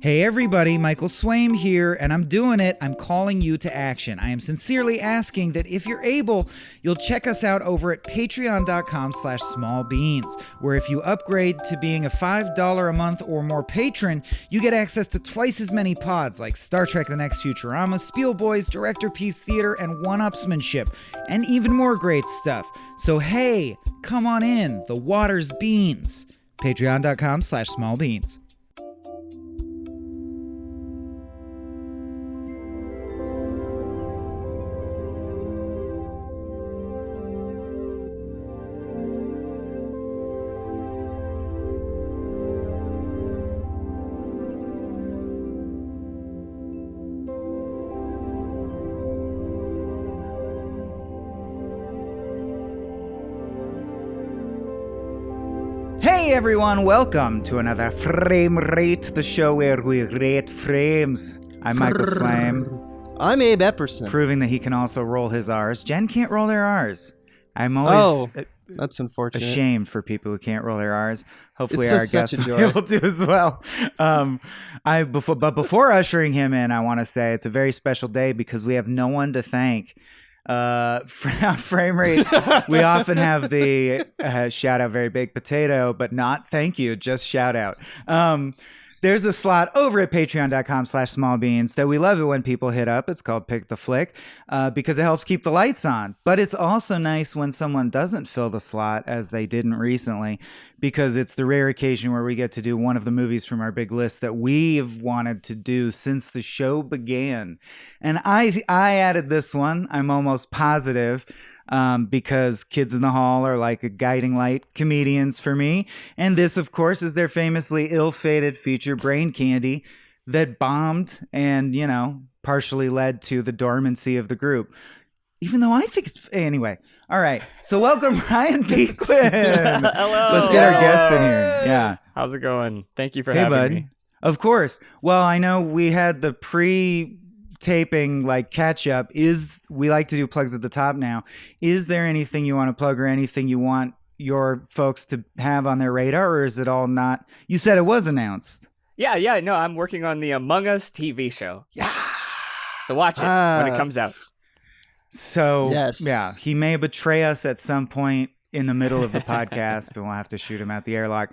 Hey everybody, Michael Swaim here, and I'm doing it. I'm calling you to action. I am sincerely asking that if you're able, you'll check us out over at patreon.com/smallbeans, where if you upgrade to being a $5 a month or more patron, you get access to twice as many pods like Star Trek The Next Futurama, Spielboys, Director Piece Theater, and One-Upsmanship, and even more great stuff. So hey, come on in. The water's beans. Patreon.com/smallbeans. Hey everyone, welcome to another Frame Rate, the show where we rate frames. I'm Michael Swaim. I'm Abe Epperson. Proving that he can also roll his R's. Jen can't roll their R's. I'm always that's unfortunate. Ashamed for people who can't roll their R's. Hopefully It's our guest will be able to as well. Before ushering him in, I want to say it's a very special day because we have no one to thank. Frame Rate, we often have the shout out Very Baked Potato, but not thank you, just shout out. There's a slot over at patreon.com/smallbeans that we love it when people hit up. It's called Pick the Flick because it helps keep the lights on. But it's also nice when someone doesn't fill the slot, as they didn't recently, because it's the rare occasion where we get to do one of the movies from our big list that we've wanted to do since the show began. And I added this one, I'm almost positive, because Kids in the Hall are like a guiding light comedians for me. And this, of course, is their famously ill-fated feature, Brain Candy, that bombed and, you know, partially led to the dormancy of the group. Even though I think it's... Anyway. All right. So welcome, Ryan Pequin. Hello. Let's get our guest in here. Yeah. How's it going? Thank you for Hey, having bud. me. Of course. Well, I know we had the pre-taping like catch up. We like to do plugs at the top now. Is there anything you want to plug or anything you want your folks to have on their radar, or is it all not? You said it was announced. Yeah. No, I'm working on the Among Us TV show. Yeah. So watch it when it comes out. So Yes. yeah, he may betray us at some point in the middle of the podcast, and we'll have to shoot him at the airlock.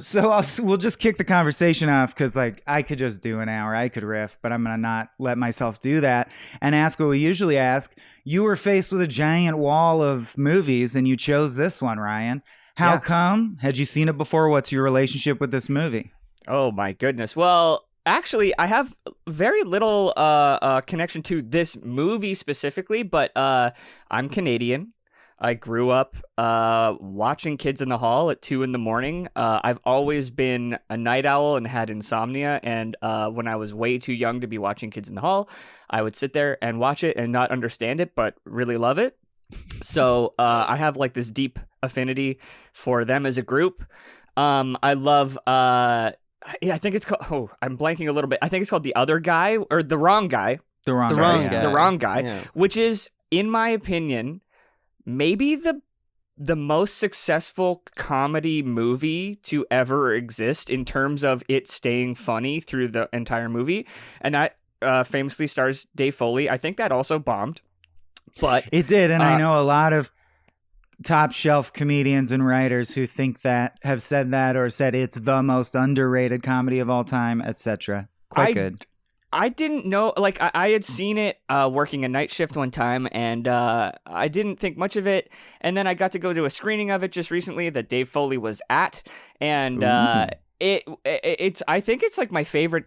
So we'll just kick the conversation off because, like, I could just do an hour, I could riff, but I'm gonna not let myself do that and ask what we usually ask. You were faced with a giant wall of movies, and you chose this one, Ryan. How come? Had you seen it before? What's your relationship with this movie? Oh my goodness. Well, actually, I have very little connection to this movie specifically, but I'm Canadian. I grew up watching Kids in the Hall at 2 a.m. I've always been a night owl and had insomnia. And when I was way too young to be watching Kids in the Hall, I would sit there and watch it and not understand it, but really love it. So I have like this deep affinity for them as a group. I love... I think it's called... Oh, I'm blanking a little bit. I think it's called The Other Guy or The Wrong Guy. The Wrong Guy. The Wrong Guy, Yeah. which is, in my opinion, maybe the most successful comedy movie to ever exist in terms of it staying funny through the entire movie. And that famously stars Dave Foley. I think that also bombed. But It did, and I know a lot of top shelf comedians and writers who think that, have said that, or said it's the most underrated comedy of all time, etc. Quite good. I didn't know, like, I had seen it working a night shift one time, and I didn't think much of it. And then I got to go to a screening of it just recently that Dave Foley was at, and it's I think it's like my favorite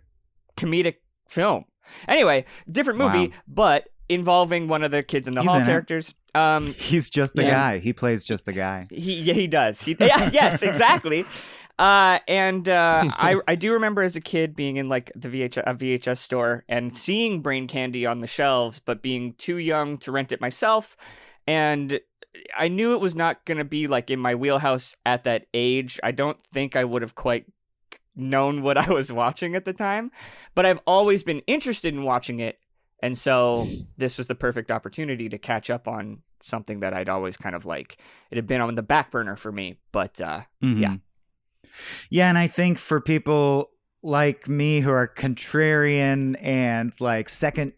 comedic film. Anyway, different movie, but involving one of the Kids in the Hall characters. He's just a guy. He plays just a guy. He does. Yes, exactly. I do remember as a kid being in like a VHS store and seeing Brain Candy on the shelves, but being too young to rent it myself. And I knew it was not going to be like in my wheelhouse at that age. I don't think I would have quite known what I was watching at the time, but I've always been interested in watching it. And so this was the perfect opportunity to catch up on something that I'd always kind of like. It had been on the back burner for me, but yeah. Yeah, and I think for people like me who are contrarian and like second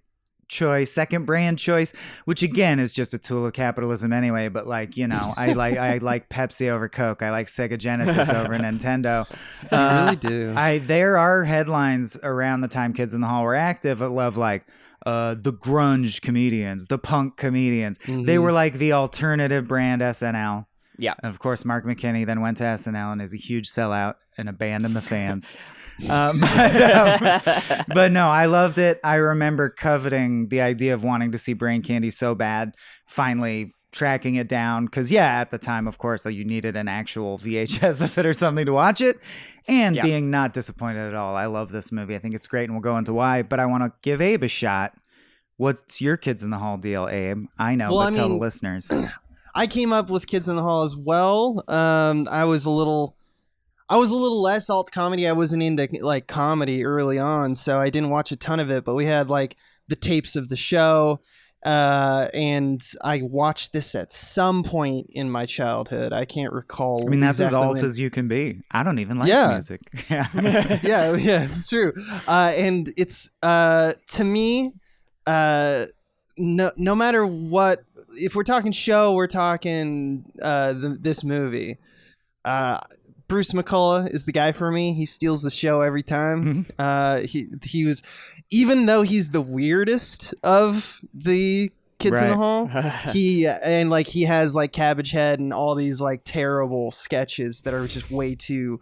brand choice, which again is just a tool of capitalism anyway. But like, you know, I like Pepsi over Coke. I like Sega Genesis over Nintendo. You really do. There are headlines around the time Kids in the Hall were active of like the grunge comedians, the punk comedians. They were like the alternative brand SNL. Yeah. And of course, Mark McKinney then went to SNL and is a huge sellout and abandoned the fans. But no, I loved it. I remember coveting the idea of wanting to see Brain Candy so bad, finally tracking it down. Because, yeah, at the time, of course, like, you needed an actual VHS of it or something to watch it. And being not disappointed at all. I love this movie. I think it's great, and we'll go into why. But I want to give Abe a shot. What's your Kids in the Hall deal, Abe? I know, but tell the listeners. I came up with Kids in the Hall as well. I was a little less alt comedy. I wasn't into like comedy early on, so I didn't watch a ton of it. But we had like the tapes of the show, and I watched this at some point in my childhood. I can't recall. I mean, that's exactly as alt as you can be. I don't even like music. Yeah, yeah, it's true. And it's to me, no matter what. If we're talking show, we're talking this movie. Bruce McCullough is the guy for me. He steals the show every time. He was, even though he's the weirdest of the Kids in the Hall, he has like Cabbage Head and all these like terrible sketches that are just way too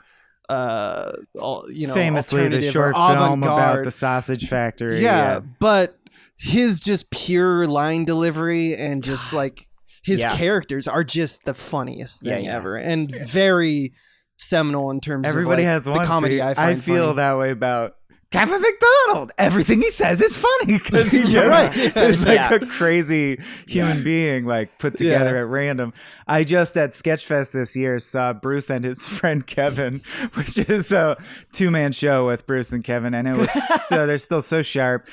famously the short film about the sausage factory. Yeah, but his just pure line delivery and just like his characters are just the funniest thing ever, and very seminal in terms everybody of like, has one the comedy. See, I find feel funny. that way about Kevin McDonald. Everything he says is funny because he just is like a crazy human being, like put together at random. I just at Sketchfest this year saw Bruce and his friend Kevin, which is a 2-man show with Bruce and Kevin, and it was they're still so sharp.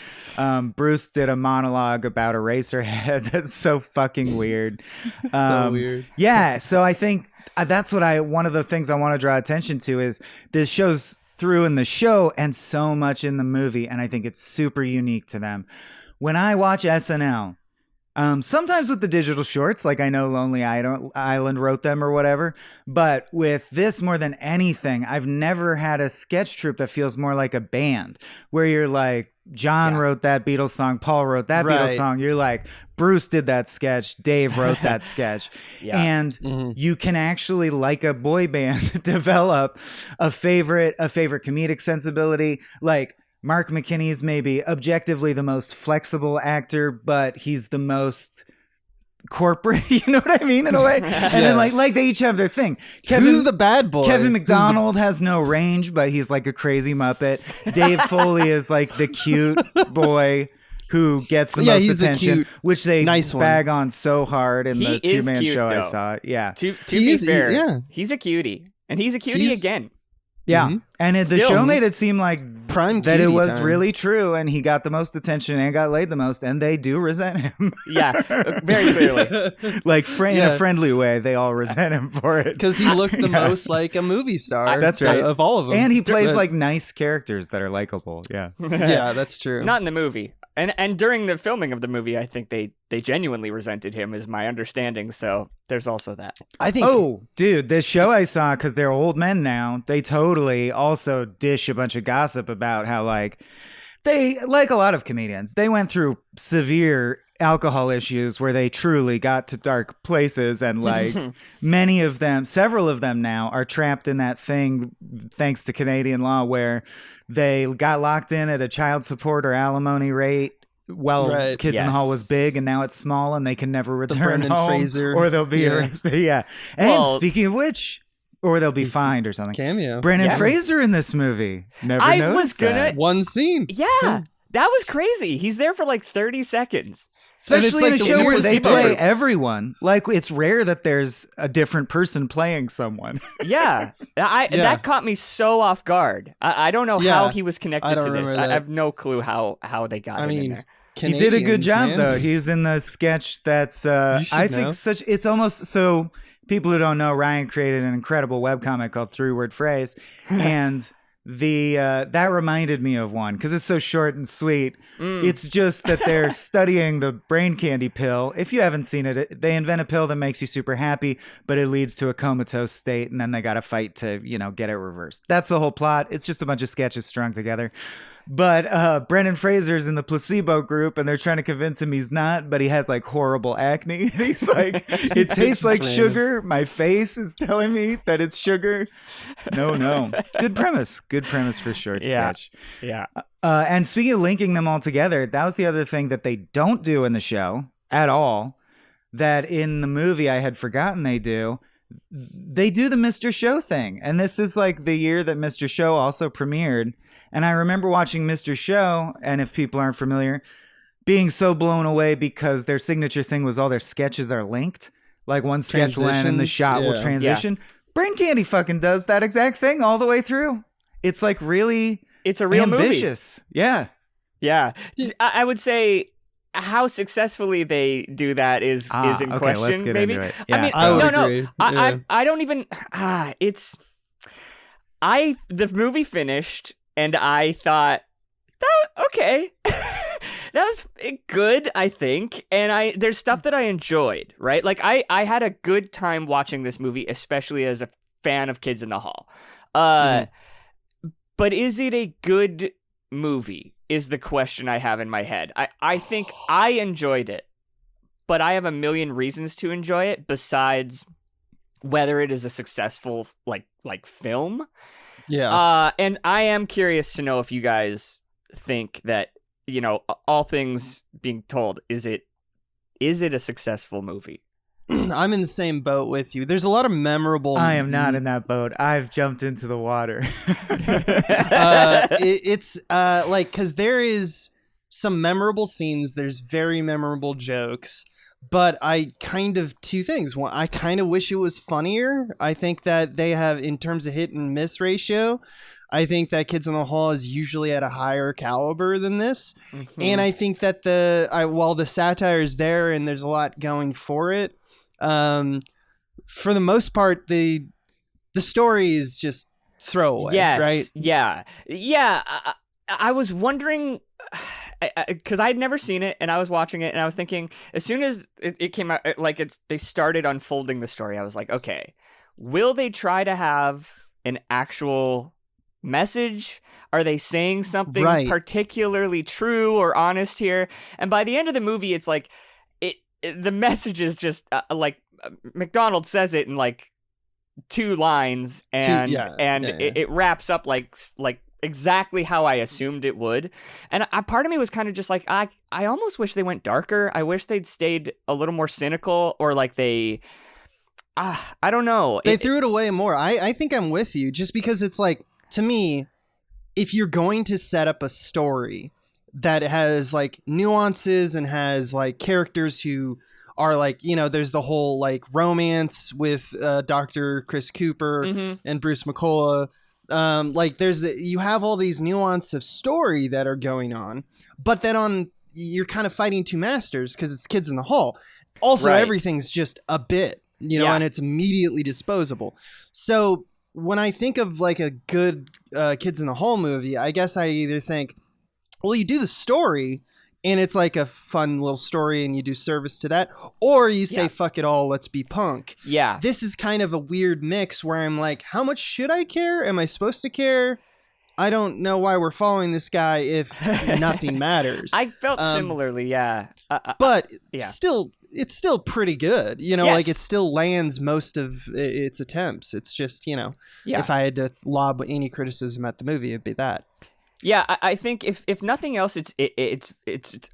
Bruce did a monologue about Eraserhead that's so fucking weird. So weird. Yeah, so I think that's what one of the things I want to draw attention to is this show's through in the show and so much in the movie, and I think it's super unique to them. When I watch SNL, sometimes with the digital shorts, like I know Lonely Island wrote them or whatever, but with this more than anything, I've never had a sketch troupe that feels more like a band, where you're like, John wrote that Beatles song, Paul wrote that Beatles song. You're like, Bruce did that sketch, Dave wrote that sketch. And you can actually, like a boy band, develop a favorite comedic sensibility. Like Mark McKinney is maybe objectively the most flexible actor, but he's the most corporate, you know what I mean, in a way. And then like they each have their thing. Who's the bad boy? Kevin McDonald has no range, but he's like a crazy Muppet. Dave Foley is like the cute boy who gets the most attention, which they bag on so hard in the 2-man show though. I saw. Yeah. To be fair, he's a cutie. And he's a cutie again. Yeah. And the show made it seem like prime that it was really true, and he got the most attention and got laid the most, and they do resent him. Yeah, very clearly. Like in a friendly way, they all resent him for it. Because he looked the most like a movie star. That's right. Of all of them. And he plays like nice characters that are likable. Yeah. Yeah, that's true. Not in the movie. And during the filming of the movie, I think they genuinely resented him, is my understanding. So there's also that. I think. Oh, dude, this show I saw, because they're old men now, they totally also dish a bunch of gossip about how, like, they, like a lot of comedians, they went through severe alcohol issues where they truly got to dark places, and like several of them now are trapped in that thing thanks to Canadian law where they got locked in at a child support or alimony rate Kids in the Hall was big, and now it's small, and they can never return home, Fraser. or they'll be arrested. Yeah. And speaking of which, or they'll be fined or something. Cameo. Brendan Fraser in this movie. Never noticed that. One scene. Yeah. That was crazy. He's there for like 30 seconds. Especially like in a the show where weirdest they play part. everyone. Like, it's rare that there's a different person playing someone. Yeah. That caught me so off guard. I don't know how he was connected to this. I have no clue how they got him in there. He did a good job, though. He's in the sketch that's, I think, it's almost so. People who don't know, Ryan created an incredible webcomic called 3-Word Phrase, and that reminded me of one because it's so short and sweet. It's just that they're studying the brain candy pill. If you haven't seen it, they invent a pill that makes you super happy, but it leads to a comatose state, and then they got to fight to, get it reversed. That's the whole plot. It's just a bunch of sketches strung together. But Brendan Fraser's in the placebo group, and they're trying to convince him he's not, but he has like horrible acne. And he's like, it tastes like sugar. My face is telling me that it's sugar. No. Good premise for short sketch. Yeah. And speaking of linking them all together, that was the other thing that they don't do in the show at all, that in the movie I had forgotten they do. They do the Mr. Show thing. And this is like the year that Mr. Show also premiered. And I remember watching Mr. Show, and if people aren't familiar, being so blown away because their signature thing was all their sketches are linked. Like one sketch will end and the shot will transition. Yeah. Brain Candy fucking does that exact thing all the way through. It's like really it's a real ambitious movie. Yeah. I would say how successfully they do that is in question. Let's get maybe. Into it. Yeah. I mean, I would agree. I don't even. The movie finished. And I thought, okay, that was good, I think. And there's stuff that I enjoyed, right? Like I had a good time watching this movie, especially as a fan of Kids in the Hall. But is it a good movie is the question I have in my head. I think I enjoyed it, but I have a million reasons to enjoy it besides whether it is a successful like film. Yeah. And I am curious to know if you guys think that, all things being told, is it a successful movie? I'm in the same boat with you. There's a lot of memorable. I am not in that boat. I've jumped into the water. It's because there is some memorable scenes. There's very memorable jokes. But two things. One, I kind of wish it was funnier. I think that they have, in terms of hit and miss ratio, I think that Kids in the Hall is usually at a higher caliber than this. Mm-hmm. And I think that while the satire is there and there's a lot going for it, for the most part, the story is just throwaway. Yes, right? Yeah. I was wondering. Because I'd never seen it, and I was watching it, and I was thinking, as soon as it came out, they started unfolding the story, I was like, okay, will they try to have an actual message? Are they saying something particularly true or honest here? And by the end of the movie, it's like, the message is just like McDonald says it in like 2 lines, and it wraps up like exactly how I assumed it would. And part of me was kind of just like, I almost wish they went darker. I wish they'd stayed a little more cynical, or like I don't know. They threw it away more. I think I'm with you, just because it's like, to me, if you're going to set up a story that has like nuances and has like characters who are like, there's the whole like romance with Dr. Chris Cooper and Bruce McCullough. You have all these nuances of story that are going on, but then you're kind of fighting two masters because it's Kids in the Hall. Also, everything's just a bit, and it's immediately disposable. So when I think of like a good Kids in the Hall movie, I guess I either think, well, you do the story and it's like a fun little story and you do service to that, or you say, fuck it all, let's be punk. Yeah. This is kind of a weird mix where I'm like, how much should I care? Am I supposed to care? I don't know why we're following this guy if nothing matters. I felt similarly, yeah. But still, it's still pretty good. Like it still lands most of its attempts. It's just, if I had to lob any criticism at the movie, it'd be that. Yeah, I think if nothing else, it's its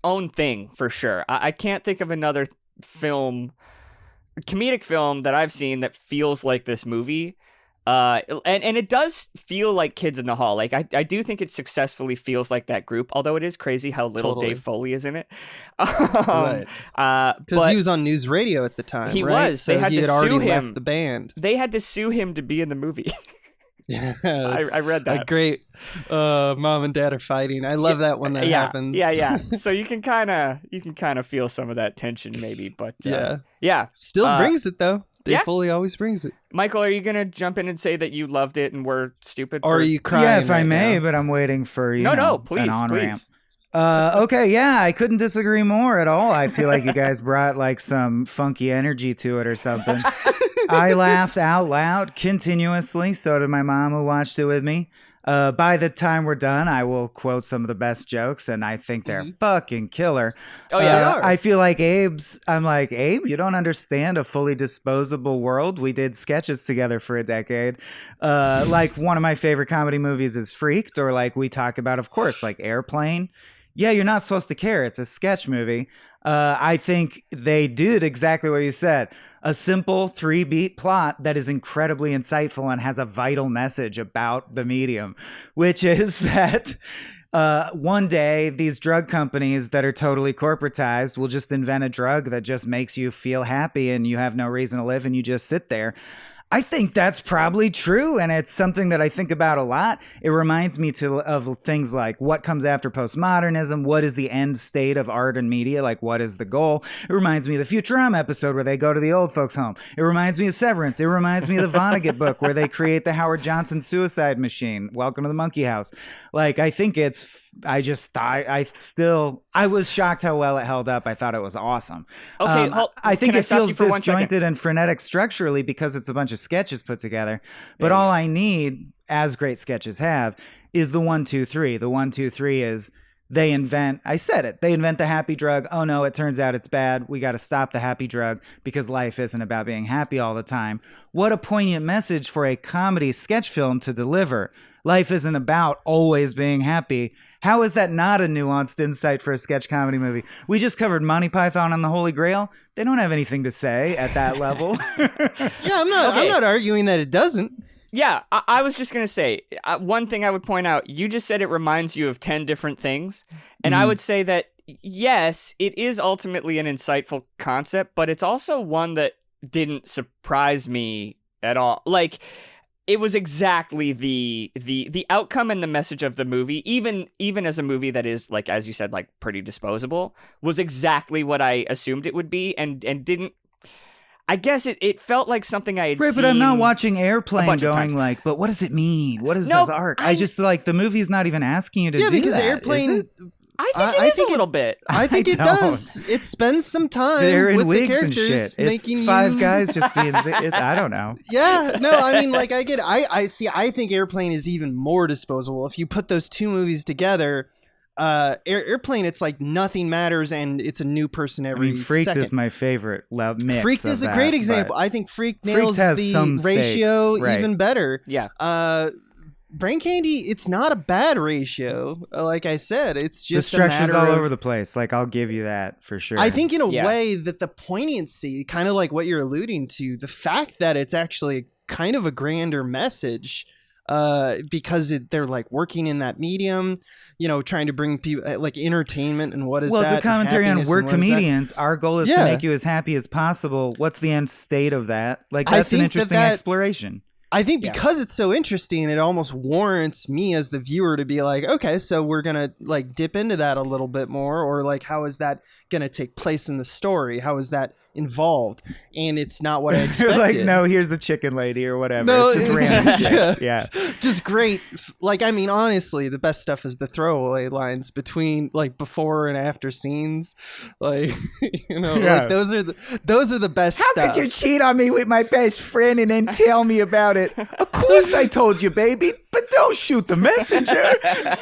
own thing for sure. I can't think of another comedic film that I've seen that feels like this movie. And it does feel like Kids in the Hall. Like I do think it successfully feels like that group, although it is crazy how little Dave Foley is in it. Right. Because he was on news radio at the time. He right? was. So he had already left the band. They had to sue him to be in the movie. Yeah, I read that. A great mom and dad are fighting. I love that when that happens. Yeah. So you can kind of feel some of that tension maybe, but yeah. Still brings it though. Dave Foley always brings it. Michael, are you gonna jump in and say that you loved it and we're stupid? Or are you crying? Yeah, if I right may, now? but I'm waiting for Please, an on please. ramp. Okay, yeah, I couldn't disagree more at all. I feel like you guys brought like some funky energy to it or something. I laughed out loud continuously. So did my mom, who watched it with me. By the time we're done, I will quote some of the best jokes, and I think they're fucking killer. Oh, yeah, they are. I feel like I'm like, Abe, you don't understand a fully disposable world. We did sketches together for a decade. Like, one of my favorite comedy movies is Freaked, or like we talk about, of course, like Airplane. Yeah, you're not supposed to care. It's a sketch movie. I think they did exactly what you said. A simple 3-beat plot that is incredibly insightful and has a vital message about the medium, which is that one day these drug companies that are totally corporatized will just invent a drug that just makes you feel happy and you have no reason to live and you just sit there. I think that's probably true, and it's something that I think about a lot. It reminds me of things like what comes after postmodernism, what is the end state of art and media, like what is the goal. It reminds me of the Futurama episode where they go to the old folks' home. It reminds me of Severance. It reminds me of the Vonnegut book where they create the Howard Johnson suicide machine. Welcome to the Monkey House. Like, I think I was shocked how well it held up. I thought it was awesome. Okay, I think it feels for 1 second? disjointed and frenetic structurally because it's a bunch of sketches put together. But all I need, as great sketches have, is the 1, 2, 3. The 1, 2, 3 is they invent the happy drug. Oh no, it turns out it's bad. We got to stop the happy drug because life isn't about being happy all the time. What a poignant message for a comedy sketch film to deliver. Life isn't about always being happy. How is that not a nuanced insight for a sketch comedy movie? We just covered Monty Python and the Holy Grail. They don't have anything to say at that level. Yeah, I'm not arguing that it doesn't. Yeah, I was just going to say, one thing I would point out, you just said it reminds you of 10 different things. And I would say that, yes, it is ultimately an insightful concept, but it's also one that didn't surprise me at all. Like, it was exactly the outcome and the message of the movie, even as a movie that is, like, as you said, like, pretty disposable, was exactly what I assumed it would be and didn't. I guess it felt like something I had seen. But I'm not watching Airplane going like, but what does it mean? What is this arc? I just like the movie's not even asking you to do that. Yeah, because Airplane. I think a little bit. I think it does. It spends some time They're in with wigs the and characters, shit. It's making 5 guys just being. I don't know. Yeah, no, I mean, like, I get it. I see. I think Airplane is even more disposable. If you put those two movies together, Airplane, it's like nothing matters, and it's a new person every Freaked second. is my favorite mix. Freaked is a great example. I think Freaked nails the ratio even better. Yeah. Brain Candy, it's not a bad ratio. Like I said, it's just the structure's a matter all of, over the place. Like, I'll give you that for sure. I think in a way that the poignancy, kind of like what you're alluding to, the fact that it's actually kind of a grander message, because they're like working in that medium, trying to bring people like entertainment and what is that? Well, it's a commentary on we're comedians. Our goal is to make you as happy as possible. What's the end state of that? Like, that's an interesting exploration. I think because it's so interesting, it almost warrants me as the viewer to be like, okay, so we're going to like dip into that a little bit more, or like, how is that going to take place in the story? How is that involved? And it's not what I expected. Like, no, here's a chicken lady or whatever. No, it's just random shit. Yeah. Just great. Like, I mean, honestly, the best stuff is the throwaway lines between like before and after scenes. Like, like those are the best stuff. How could you cheat on me with my best friend and then tell me about it? Of course I told you, baby, but don't shoot the messenger.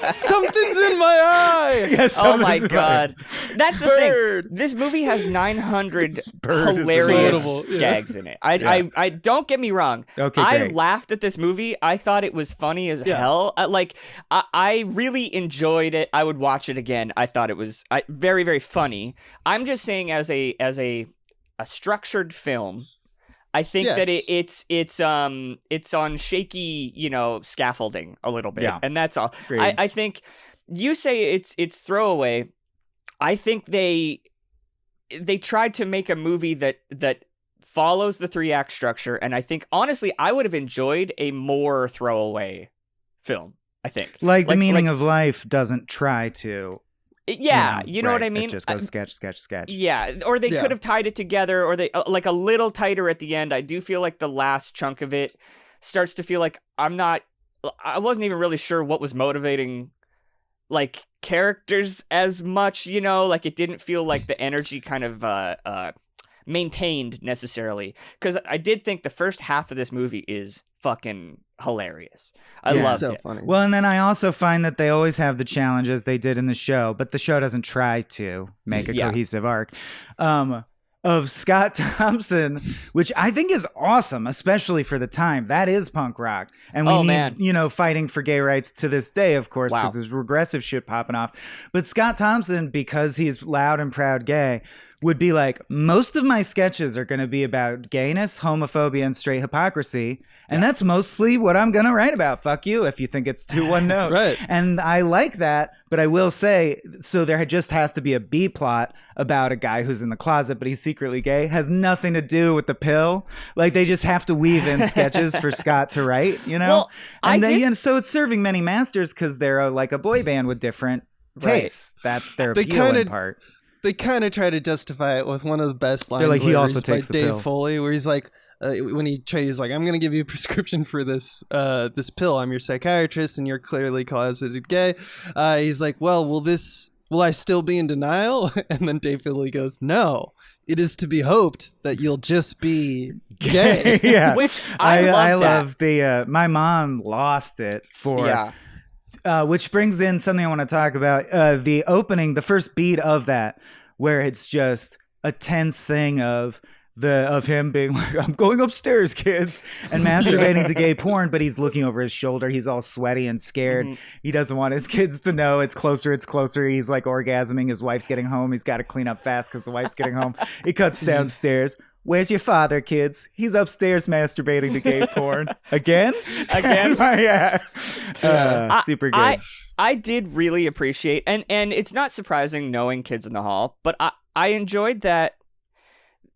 Something's in my eye. Yes. Oh my god. That's the thing. This movie has 900 hilarious gags in it. I don't get me wrong. Okay, I great. laughed at this movie. I thought it was funny as hell. I really enjoyed it. I would watch it again. I thought it was very, very funny. I'm just saying, as a structured film, I think that it's on shaky, scaffolding a little bit, and that's all. I think you say it's throwaway. I think they tried to make a movie that follows the 3-act structure, and I think honestly I would have enjoyed a more throwaway film. I think like The Meaning of Life doesn't try to. Yeah, you know what right. I mean? It just goes sketch, sketch, sketch. Yeah, or they could have tied it together, or they like a little tighter at the end. I do feel like the last chunk of it starts to feel like I wasn't even really sure what was motivating like characters as much, like it didn't feel like the energy kind of maintained necessarily, because I did think the first half of this movie is fucking hilarious. I loved so it. funny. Well, and then I also find that they always have the challenges they did in the show, but the show doesn't try to make a cohesive arc. Of Scott Thompson, which I think is awesome, especially for the time. That is punk rock. And we need, fighting for gay rights to this day, of course, because there's regressive shit popping off. But Scott Thompson, because he's loud and proud gay, would be like, most of my sketches are going to be about gayness, homophobia, and straight hypocrisy. And that's mostly what I'm going to write about. Fuck you if you think it's too one note. Right. And I like that, but I will say, so there just has to be a B plot about a guy who's in the closet, but he's secretly gay. Has nothing to do with the pill. Like, they just have to weave in sketches for Scott to write, Well, and so it's serving many masters because they're like a boy band with different tastes. That's their appealing part. They kind of try to justify it with one of the best lines. They're like, he also by takes the Dave pill. Foley, where he's like, when he's like, I'm going to give you a prescription for this pill. I'm your psychiatrist, and you're clearly closeted gay. He's like, well, will I still be in denial? And then Dave Foley goes, no. It is to be hoped that you'll just be gay. Yeah, Which I love the. My mom lost it for. Yeah. Which brings in something I want to talk about. The opening, the first beat of that, where it's just a tense thing of him being like, I'm going upstairs, kids, and masturbating to gay porn, but he's looking over his shoulder. He's all sweaty and scared. Mm-hmm. He doesn't want his kids to know. It's closer. He's like orgasming. His wife's getting home. He's got to clean up fast because the wife's getting home. He cuts downstairs. Where's your father, kids? He's upstairs masturbating to gay porn. Again? Yeah. Super good. I did really appreciate, and it's not surprising knowing Kids in the Hall, but I enjoyed that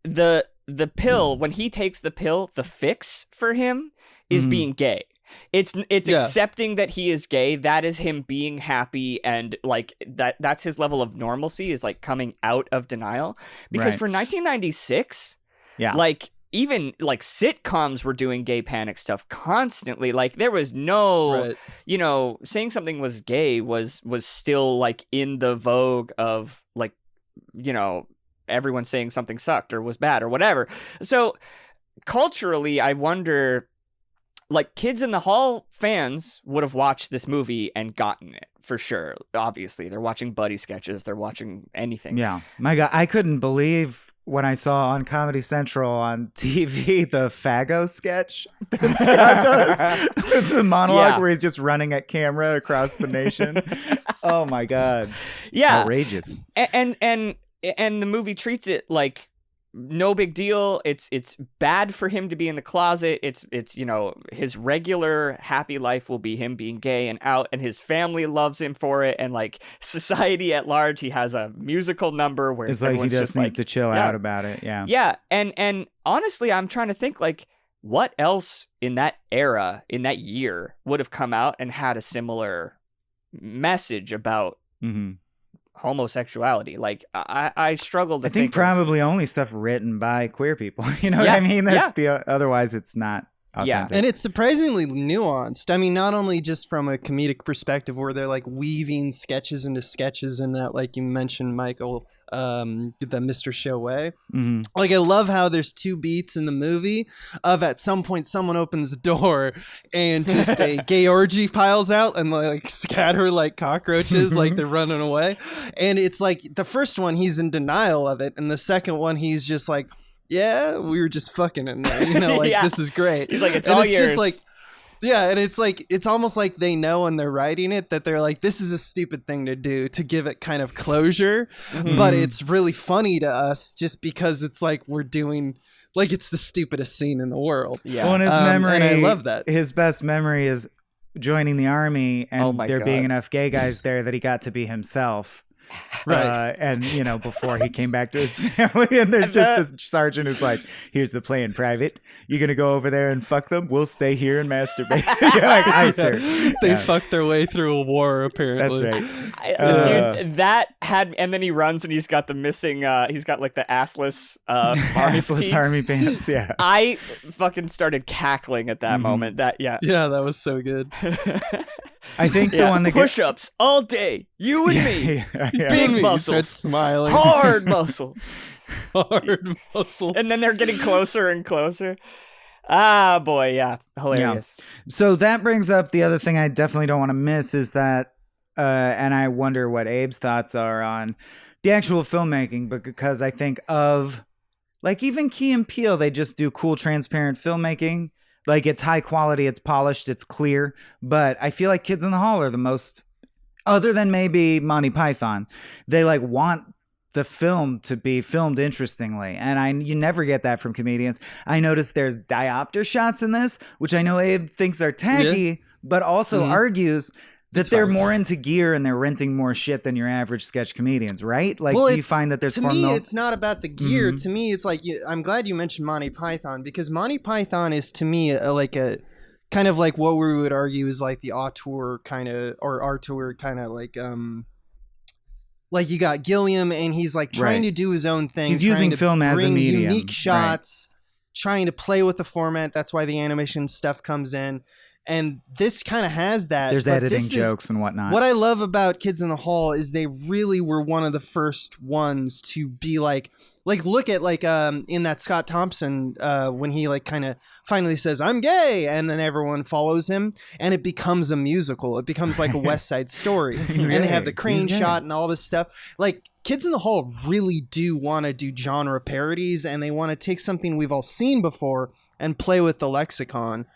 the pill, when he takes the pill, the fix for him is being gay. It's accepting that he is gay. That is him being happy, and like that's his level of normalcy, is like coming out of denial. Because for 1996, like even like sitcoms were doing gay panic stuff constantly. Like there was no, saying something was gay was still like in the vogue of like, everyone saying something sucked or was bad or whatever. So culturally, I wonder, like, Kids in the Hall fans would have watched this movie and gotten it for sure. Obviously, they're watching buddy sketches. They're watching anything. Yeah. My God, I couldn't believe when I saw on Comedy Central on TV the Fago sketch that Scott does. It's a monologue where he's just running at camera across the nation. Oh my God. Yeah. Outrageous. And the movie treats it like no big deal. It's bad for him to be in the closet. It's his regular happy life will be him being gay and out, and his family loves him for it, and like society at large. He has a musical number where it's like he just needs to chill out about it. Yeah. And honestly, I'm trying to think, like, what else in that era, in that year, would have come out and had a similar message about homosexuality. Like I struggled to think probably only stuff written by queer people. You know what I mean? That's otherwise it's not authentic. Yeah, and it's surprisingly nuanced. I mean, not only just from a comedic perspective where they're like weaving sketches into sketches, and that, like you mentioned, Michael, the Mr. Show way. Mm-hmm. Like, I love how there's two beats in the movie of at some point someone opens the door and just a gay orgy piles out and like scatter like cockroaches, like they're running away. And it's like the first one he's in denial of it, and the second one he's just like, yeah, we were just fucking in there, like this is great. He's like, it's all yours. Just like, yeah, and it's like, it's almost like they know when they're writing it that they're like, this is a stupid thing to do to give it kind of closure, but it's really funny to us just because it's like we're doing, like, it's the stupidest scene in the world. Yeah. Well, in his memory, and I love that. His best memory is joining the army and there being enough gay guys there that he got to be himself. Right. And before he came back to his family, and there's just this sergeant who's like, "Here's the plan, Private. You're gonna go over there and fuck them. We'll stay here and masturbate." You're like, "Aye, sir." They fucked their way through a war, apparently. That's right. Dude, that had, and then he runs and he's got the missing, he's got like the assless army Assless fatigues. army pants. Yeah. I fucking started cackling at that moment. Yeah, that was so good. I think the one that push-ups all day, you and me, big You muscles, start smiling. hard muscle, Hard muscles. and then they're getting closer and closer. Ah, boy, yeah, hilarious. Yeah. So that brings up the other thing I definitely don't want to miss is that, and I wonder what Abe's thoughts are on the actual filmmaking, but because I think of, like, even Key and Peele, they just do cool, transparent filmmaking. Like, it's high quality, it's polished, it's clear. But I feel like Kids in the Hall are the most, other than maybe Monty Python, they like want the film to be filmed interestingly. And you never get that from comedians. I noticed there's diopter shots in this, which I know Abe thinks are tacky, but also argues that they're more into gear and they're renting more shit than your average sketch comedians, right? Like, do you find that there's to me, it's not about the gear. To me, it's like I'm glad you mentioned Monty Python, because Monty Python is to me like a kind of like what we would argue is like the auteur kind of, or auteur kind of like you got Gilliam and he's like trying to do his own thing. He's using film as a medium, unique shots, trying to play with the format. That's why the animation stuff comes in. And this kind of has that. There's editing jokes and whatnot. What I love about Kids in the Hall is they really were one of the first ones to be like look at in that Scott Thompson when he like kind of finally says I'm gay, and then everyone follows him and it becomes a musical. It becomes like a West Side Story, and they have the crane shot and all this stuff. Like, Kids in the Hall really do want to do genre parodies, and they want to take something we've all seen before and play with the lexicon.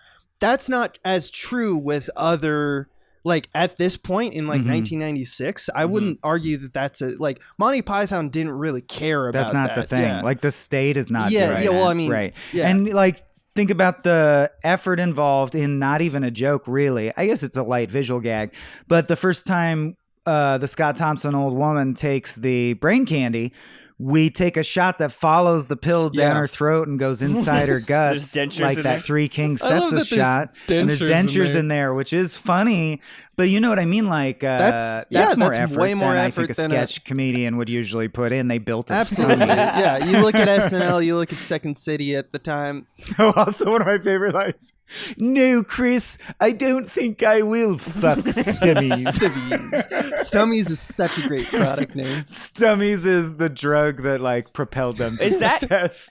That's not as true with other, like, at this point in like 1996. I wouldn't argue that that's like Monty Python didn't really care about that's not that. the thing. Yeah. Like, the state is not well, I mean, right. yeah. And like, think about the effort involved in not even a joke, really. I guess it's a light visual gag, but the first time the Scott Thompson old woman takes the brain candy, we take a shot that follows the pill down her throat and goes inside her guts, like that Three Kings sepsis shot. And there's dentures in there, which is funny. But you know what I mean? Like, that's more effort way more than effort I think a sketch comedian would usually put in. They built it. Absolutely. Yeah, you look at SNL, you look at Second City at the time. Also, one of my favorite lines. No, Chris, I don't think I will fuck Stummies. Stummies is such a great product name. Stummies is the drug that like propelled them to success.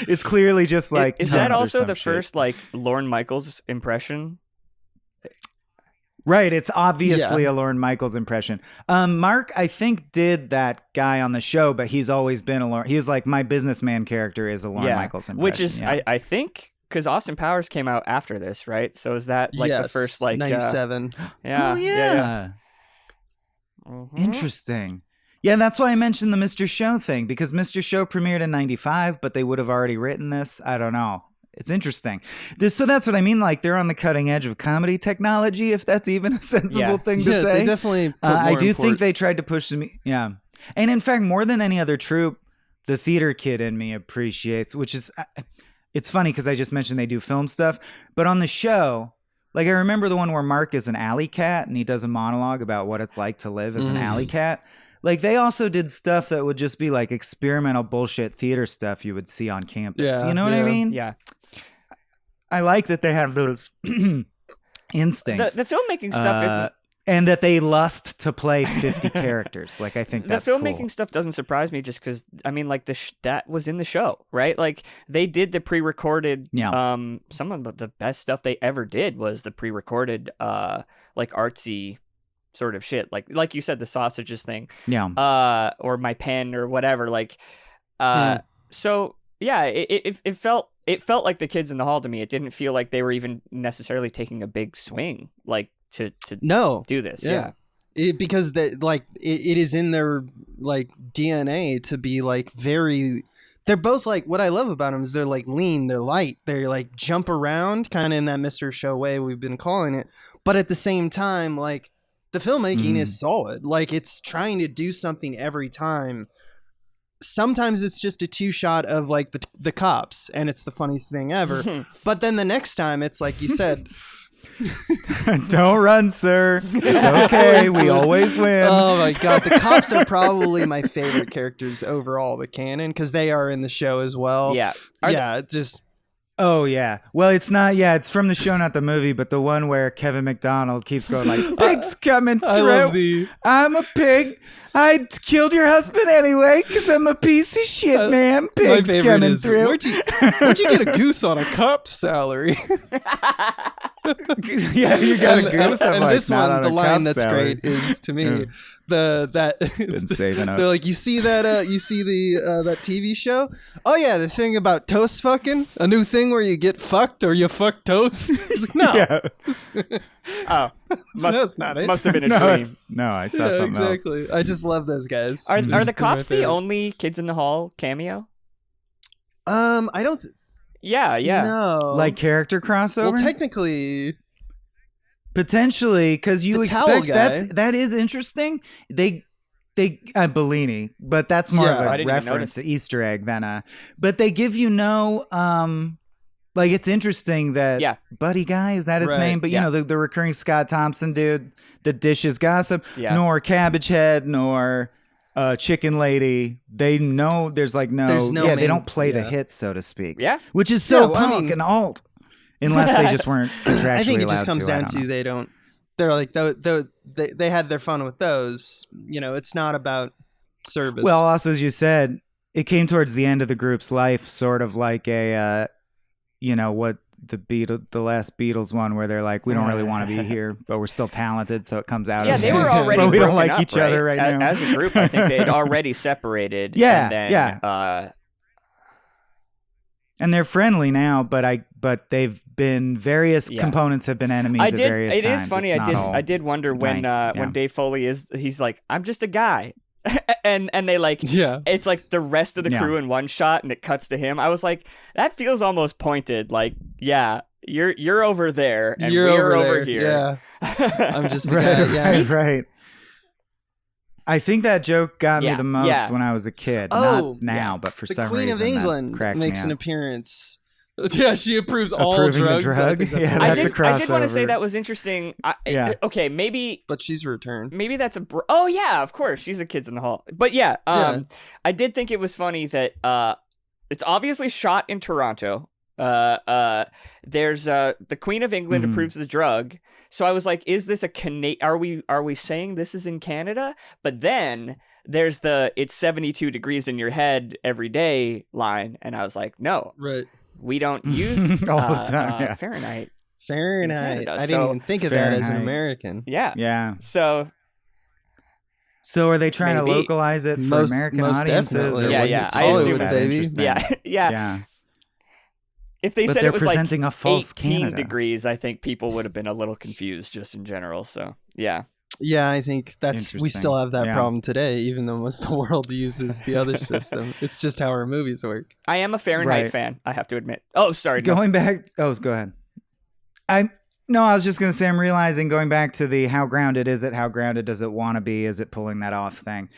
It's clearly just like. Is that also the first like Lorne Michaels impression? Right, it's obviously a Lorne Michaels impression. Mark, I think, did that guy on the show, but he's always been a Lorne. He was like, my businessman character is a Lorne Michaels impression. Which is, I think, because Austin Powers came out after this, right? So is that like the first, like 97? Yeah. Oh, yeah. Interesting. Yeah, that's why I mentioned the Mr. Show thing, because Mr. Show premiered in 95, but they would have already written this. I don't know. It's interesting. So that's what I mean. Like, they're on the cutting edge of comedy technology, if that's even a sensible thing to say. They definitely. I do think they tried to push some. Yeah, and in fact, more than any other troupe, the theater kid in me appreciates. Which is, it's funny because I just mentioned they do film stuff, but on the show, like, I remember the one where Mark is an alley cat and he does a monologue about what it's like to live as an alley cat. Like, they also did stuff that would just be like experimental bullshit theater stuff you would see on campus. Yeah, you know what I mean? Yeah. I like that they have those instincts. The filmmaking stuff isn't. And that they lust to play 50 characters. Like, I think that's the filmmaking cool. stuff doesn't surprise me, just because, I mean, like, that was in the show, right? Like, they did the pre-recorded. Some of the best stuff they ever did was the pre-recorded, like, artsy sort of shit. Like you said, the sausages thing. Yeah. Or My Pen or whatever. Like, so yeah, it felt like the Kids in the Hall to me. It didn't feel like they were even necessarily taking a big swing, like, to do this. Yeah. Because it is in their like DNA to be like very. They're both like, what I love about them is they're like lean, they're light, they like jump around kind of in that Mr. Show way we've been calling it, but at the same time, like, The filmmaking is solid. Like, it's trying to do something every time. Sometimes it's just a 2-shot of like the cops, and it's the funniest thing ever. But then the next time, it's like you said. Don't run, sir. It's okay. We always win. Oh my god, the cops are probably my favorite characters overall, the canon, because they are in the show as well. Yeah. Just. Oh yeah. Well, it's not. Yeah, it's from the show, not the movie, but the one where Kevin McDonald keeps going like, "Pigs coming through. I'm a pig. I killed your husband anyway because I'm a piece of shit, man. Pigs coming through." Where'd you get a goose on a cop's salary? Yeah, you got a goose. And like, this one, the line that's salary. great is to me Yeah. Been saving up. They're like, you see that that TV show? Oh yeah, the thing about toast fucking, a new thing where you get fucked or you fuck toast. He's like, no, Yeah. Oh, that's not it. Must have been a No, dream. no, I saw something exactly. I just love those guys. Are They're the just my cops the favorite. only Kids in the Hall cameo? I don't. Yeah. No. like character crossover. Well, technically, Potentially, because you The towel expect guy. that is interesting. They Bellini, but that's more Yeah, of I a didn't even reference notice. to Easter egg than a. But they give you no like it's interesting that Yeah. Buddy Guy, is that his Right, name? But you yeah. know the recurring Scott Thompson dude that dishes gossip, Yeah. nor Cabbage Head, nor Chicken Lady. They know there's like There's no they main- don't play the yeah. hits, so to speak. Yeah. Which is so Yeah, well, I punk mean- and alt, unless they just weren't contractually I think it allowed just comes to. I down don't know. to they don't. They're like they had their fun with those. You know, it's not about service. Well, also as you said, it came towards the end of the group's life, sort of like a, what the last Beatles one, where they're like, we don't really want to be here, but we're still talented, so it comes out. Yeah, of they it. were already but we don't broken like up, each other right now. As a group, I think they'd already separated. Yeah, and then, yeah. And they're friendly now, but they've been various Yeah. components have been enemies at various It times. is funny. It's not all I did wonder when nice, yeah. when Dave Foley he's like, I'm just a guy, and they like. yeah. It's like the rest of the Yeah. crew in one shot, and it cuts to him. I was like, that feels almost pointed. Like, yeah, you're over there, and You're we're over there. here. Yeah. I'm just a right, guy. Yeah. right. I think that joke got me Yeah, the most yeah. when I was a kid. Oh, Not now, yeah. but for The some Queen reason of that England cracked makes me an up. appearance. Yeah, she approves all Approving the drugs. drug? I think that's Yeah, what I that's it a is. did want to say crossover. that was interesting. Yeah. Okay, maybe But she's returned. that's a oh yeah, of course, she's a Kids in the Hall. But yeah, Yeah. I did think it was funny that it's obviously shot in Toronto. There's the Queen of England Mhm. approves the drug. So I was like, is this a are we saying this is in Canada? But then there's the it's 72 degrees in your head every day line, and I was like, no, Right. we don't use All the time, yeah. Fahrenheit. Fahrenheit. Canada, I didn't so- even think of that as an Fahrenheit. American. Yeah. Yeah. So So are they trying to Maybe. localize it for Most- American most audiences? definitely. Or Yeah, what yeah, is I it? assume That's so. interesting. yeah, Yeah. If they But said they're it was like presenting a false 18 Canada. degrees, I think people would have been a little confused just in general. So yeah. Yeah, I think that's we Interesting. still have that Yeah. problem today, even though most of the world uses the other system. It's just how our movies work. I am a Fahrenheit Right. fan, I have to admit. Oh, sorry. no. Going back. Oh, go ahead. I was just gonna say I'm realizing going back to the how grounded is it? How grounded does it want to be? Is it pulling that off thing?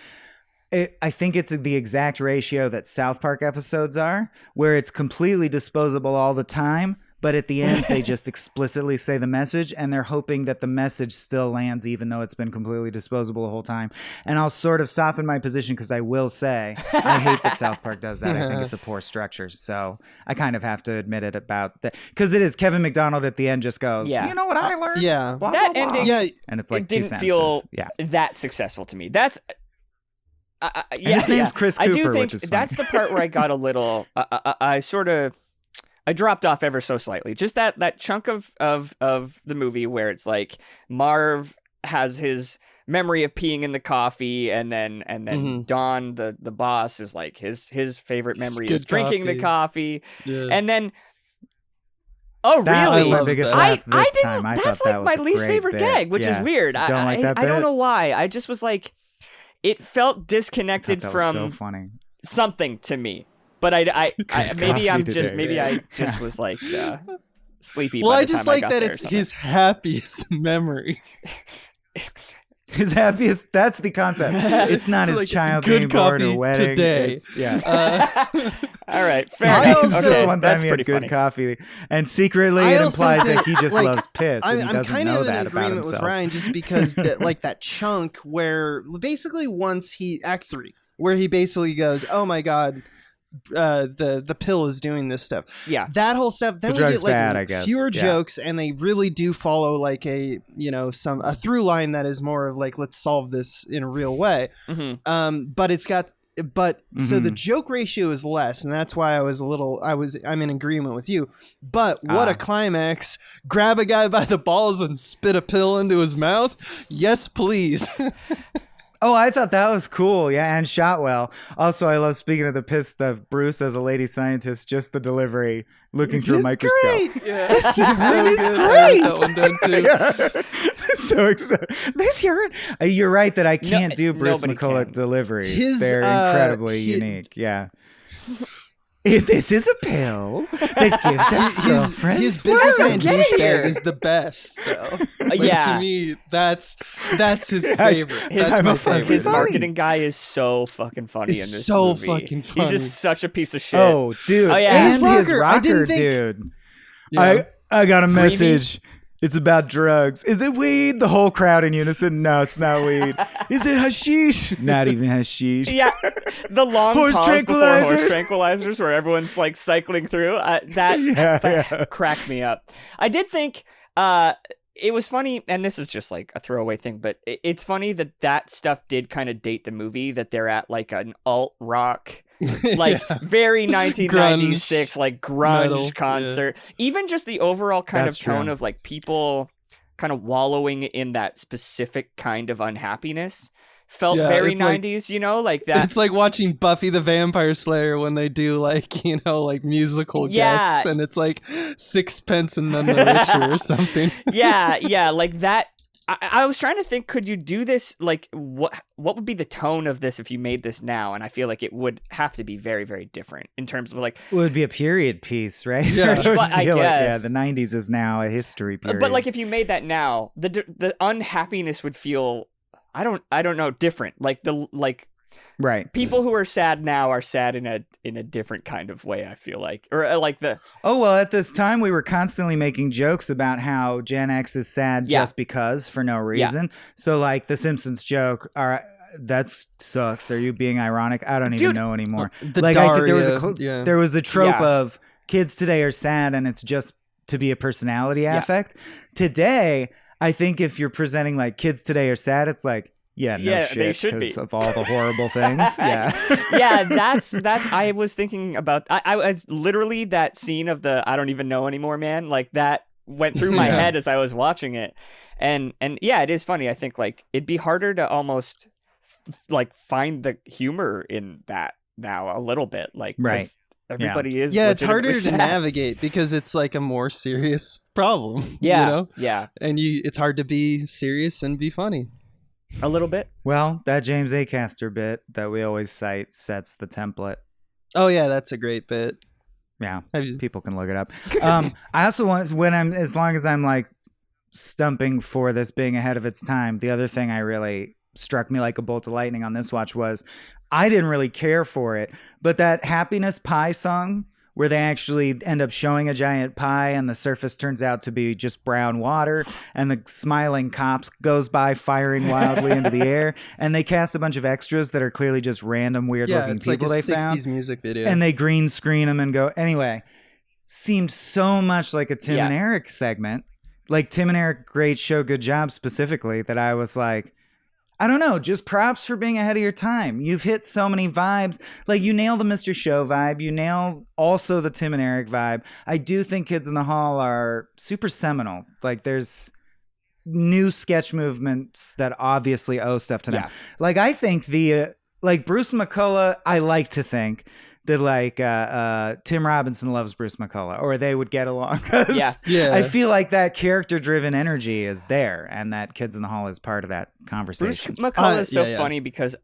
I think it's the exact ratio that South Park episodes are, where it's completely disposable all the time, but at the end they just explicitly say the message, and they're hoping that the message still lands even though it's been completely disposable the whole time. And I'll sort of soften my position because I will say I hate that South Park does that. I think it's a poor structure. So I kind of have to admit it about that, because it is Kevin McDonald at the end just goes, Yeah. you know what I learned? Yeah. Blah, That blah, blah." ending- Yeah, And it's like it two didn't sentences. feel Yeah. that successful to me. That's yeah, And his name's Chris I do Cooper, think which is funny. that's the part where I got a little. I sort of. I dropped off ever so slightly. Just that chunk of the movie where it's like Marv has his memory of peeing in the coffee, and then Mhm. Don the boss is like his favorite memory good is drinking the coffee, yeah. and then. Oh That really? was my love biggest that. laugh I this didn't. time. I That's thought that like was my a least great favorite bit. gag, which is Yeah. weird. Don't like that I don't bit? know why. I just was like, it felt I thought disconnected that was from so funny. something to me. But I maybe I'm coffee just today. maybe I Yeah. just was like sleepy. Well, by I the just time like got that there or it's something. his happiest memory. His happiest. That's the concept. It's not his like child good being born coffee or wedding. today. Yeah. All right, fair I enough. also- It's Okay, just one time that's he had pretty good funny. coffee, and secretly I it also implies think, that he just like, loves piss, and he I'm doesn't kind know of in that about agreement himself. with Ryan just because that chunk where basically once Act 3, where he basically goes, oh my god, the pill is doing this stuff. Yeah. That whole stuff. Then The we drug's get like bad, I guess. fewer Yeah. jokes, and they really do follow like a through line that is more of like, let's solve this in a real way. But it's got. So the joke ratio is less, and that's why I'm in agreement with you. But what a climax! Grab a guy by the balls and spit a pill into his mouth. Yes, please. Oh, I thought that was cool. Yeah, and shot well. Also, I love, speaking of the piss stuff, Bruce as a lady scientist, just the delivery, looking through a microscope. Yeah. This urine is good. great. I wrote that one down too. So excited. This urine. You're right that I can't do Bruce nobody McCulloch can. deliveries. They're incredibly unique. Yeah. This is a pill that gives us girlfriends. His businessman get here? douchebag is the best, though. Like, yeah. To me, that's his favorite. His, That's my fuzzy favorite. his marketing guy is so fucking funny It's in this so movie. fucking funny. He's just such a piece of shit. Oh, dude. Oh, yeah. And And his his rocker. I rocker, didn't think- dude. Yeah. I got a message. It's about drugs. Is it weed? The whole crowd in unison. No, it's not weed. Is it hashish? Not even hashish. Yeah, the long Horse pause before tranquilizers. horse tranquilizers, where everyone's like cycling through. That Yeah. cracked me up. I did think it was funny, and this is just like a throwaway thing, but it's funny that stuff did kind of date the movie. That they're at like an alt rock. Like very 1996 like grunge metal, concert. Even just the overall kind That's of tone true. of like people kind of wallowing in that specific kind of unhappiness felt Yeah, very it's like- 90s, you know, like that. It's like watching Buffy the Vampire Slayer when they do like like musical Yeah. guests, and it's like Sixpence and None the Richer or something. yeah, like that. I was trying to think, could you do this? Like, what would be the tone of this if you made this now? And I feel like it would have to be very, very different in terms of like. Well, it would be a period piece, right? Yeah. I would I feel like, guess. yeah, the 90s is now a history period. But like, if you made that now, the unhappiness would feel, I don't know, different. Like right. people who are sad now are sad in a different kind of way. I feel like, or like the. Oh, well, at this time, we were constantly making jokes about how Gen X is sad Yeah. just because for no reason. So, like, the Simpsons joke, all right, that sucks. Are you being ironic? I don't even Dude, know anymore. The Like, I think there was Daria, there was the trope Yeah. of kids today are sad and it's just to be a personality affect. Today, I think if you're presenting like kids today are sad, it's like, yeah, no Yeah, shit, they should be. because of all the horrible things. Yeah. Yeah, that's I was thinking about. I was literally that scene of the I don't even know anymore, man. Like that went through my Yeah. head as I was watching it, and yeah, it is funny. I think like it'd be harder to almost like find the humor in that now a little bit, like 'cause Right. Everybody is. Yeah, it's harder legitimately to sad. navigate because it's like a more serious problem. Yeah, You know? yeah, And it's hard to be serious and be funny. a little bit. Well, that James Acaster bit that we always cite sets the template. Oh yeah, that's a great bit. Yeah. Have you- People can look it up. I also want, as long as I'm like stumping for this being ahead of its time, the other thing I really struck me like a bolt of lightning on this watch was I didn't really care for it, but that Happiness Pie song where they actually end up showing a giant pie and the surface turns out to be just brown water and the smiling cops goes by firing wildly into the air and they cast a bunch of extras that are clearly just random weird Yeah, looking it's like a people they 60s found music video. and they green screen them and go anyway. Seemed so much like a Tim and Eric segment, like Tim and Eric great show good job specifically, that I was like, I don't know, just props for being ahead of your time. You've hit so many vibes. Like you nail the Mr. Show vibe, you nail also the Tim and Eric vibe. I do think Kids in the Hall are super seminal. Like there's new sketch movements that obviously owe stuff to them. Yeah. Like I think the like Bruce McCulloch, I like to think that like Tim Robinson loves Bruce McCulloch, or they would get along. 'Cause Yeah. I feel like that character-driven energy is there, and that Kids in the Hall is part of that Bruce conversation. McCullough is so yeah. funny because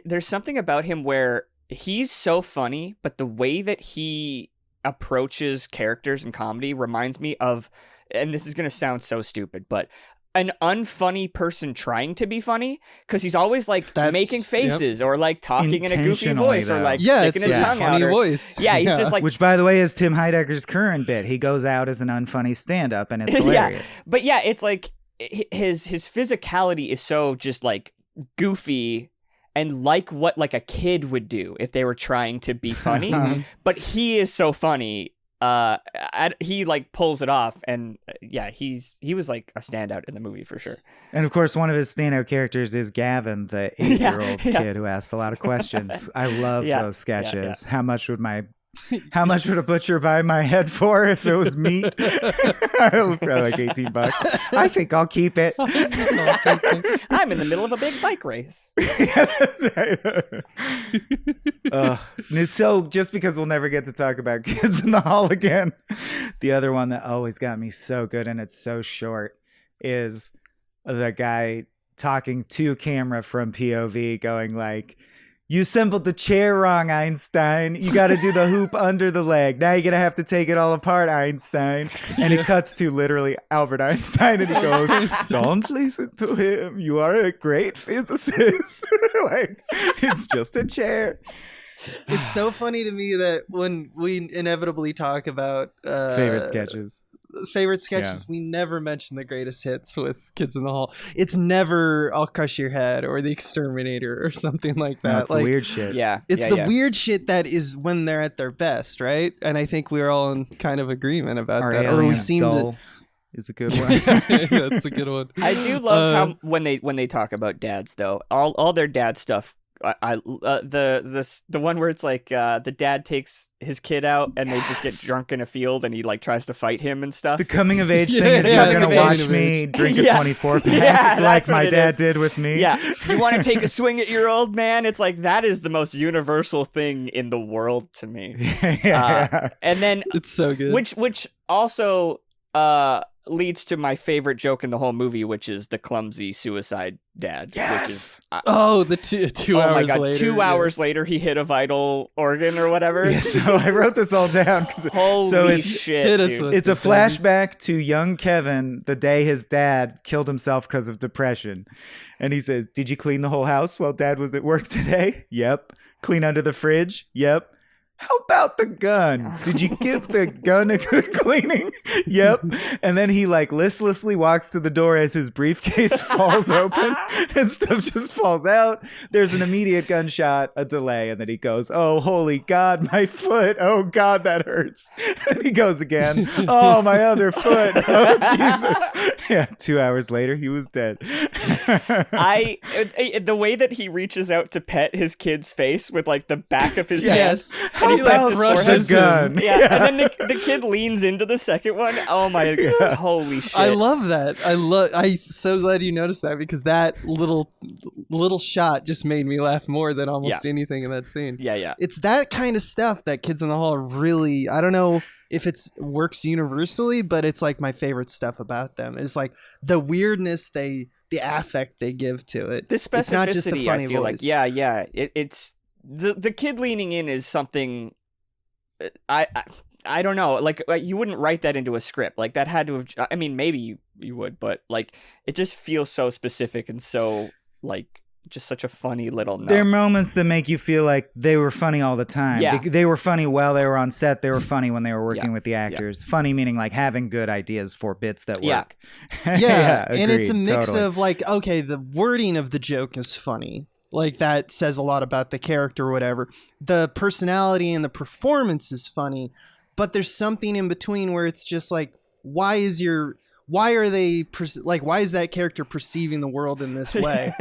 there's something about him where he's so funny, but the way that he approaches characters in comedy reminds me of, and this is going to sound so stupid, but an unfunny person trying to be funny, because he's always like making faces or like talking in a goofy voice or like sticking his tongue out. Voice. Yeah, he's just like, which by the way is Tim Heidecker's current bit. He goes out as an unfunny stand-up and it's hilarious. But yeah, it's like his physicality is so just like goofy and like what like a kid would do if they were trying to be funny. But he is so funny. He like pulls it off, and he was like a standout in the movie for sure. And of course, one of his standout characters is Gavin, the 8-year-old kid who asks a lot of questions. I love those sketches. How much would a butcher buy my head for if it was meat? Probably like $18. I think I'll keep it. I'm in the middle of a big bike race. That's right. So just because we'll never get to talk about Kids in the Hall again, the other one that always got me so good, and it's so short, is the guy talking to camera from POV going like, "You assembled the chair wrong, Einstein. You got to do the hoop under the leg. Now you're going to have to take it all apart, Einstein." And it cuts to literally Albert Einstein, and he goes, "Don't listen to him. You are a great physicist." Like, it's just a chair. It's so funny to me that when we inevitably talk about favorite sketches, we never mention the greatest hits with Kids in the Hall. It's never "I'll Crush Your Head" or "The Exterminator" or something like that. No, it's like, the weird shit. It's the weird shit that is when they're at their best, right? And I think we're all in kind of agreement about Our that. Alien Or we seem Dull is a good one. That's a good one. I do love how when they talk about dads though, all their dad stuff. The one where it's like the dad takes his kid out and they just get drunk in a field and he like tries to fight him and stuff. The coming of age thing is you're gonna watch me drink a 24 pack like my dad did with me. Yeah, you want to take a swing at your old man? It's like that is the most universal thing in the world to me. And then it's so good. Which also leads to my favorite joke in the whole movie, which is the clumsy suicide dad. Yes. Which is, the 2 hours my God, later. 2 hours later, he hit a vital organ or whatever. Yeah, so I wrote this all down. Holy shit, dude. It's a flashback to young Kevin the day his dad killed himself because of depression. And he says, "Did you clean the whole house while Dad was at work today?" "Yep." "Clean under the fridge?" "Yep." "How about the gun? Did you give the gun a good cleaning?" "Yep." And then he like listlessly walks to the door as his briefcase falls open and stuff just falls out. There's an immediate gunshot, a delay, and then he goes, "Oh, holy God, my foot. Oh, God, that hurts." And he goes again, "Oh, my other foot. Oh, Jesus." Yeah, 2 hours later, he was dead. The way that he reaches out to pet his kid's face with like the back of his hand. How about the gun? Yeah. And then the kid leans into the second one. Oh my God. Holy shit. I love that. I'm so glad you noticed that, because that little shot just made me laugh more than almost anything in that scene. Yeah. It's that kind of stuff that Kids in the Hall really, I don't know if it works universally, but it's like my favorite stuff about them. It's like the weirdness the affect they give to it. The specificity, it's not just the funny I feel voice. like, it's the kid leaning in is something. I don't know. Like you wouldn't write that into a script. Like that had to have. I mean, maybe you would, but like it just feels so specific and so like just such a funny little note. There are moments that make you feel like they were funny all the time. Yeah. They were funny while they were on set. They were funny when they were working with the actors. Funny meaning like having good ideas for bits that work. Yeah, and agreed, it's a mix totally. of like, okay, the wording of the joke is funny. Like that says a lot about the character or whatever. The personality and the performance is funny, but there's something in between where it's just like, why is that character perceiving the world in this way?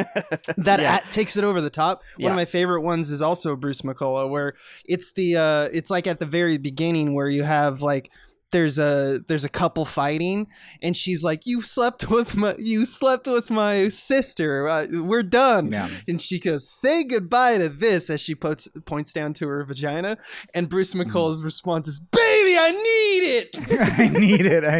That takes it over the top. One of my favorite ones is also Bruce McCullough, where it's it's like at the very beginning where you have like, there's a couple fighting and she's like, you slept with my sister, we're done. And she goes, "Say goodbye to this," as she points down to her vagina, and Bruce McCullough's response is, "Baby, I need it." I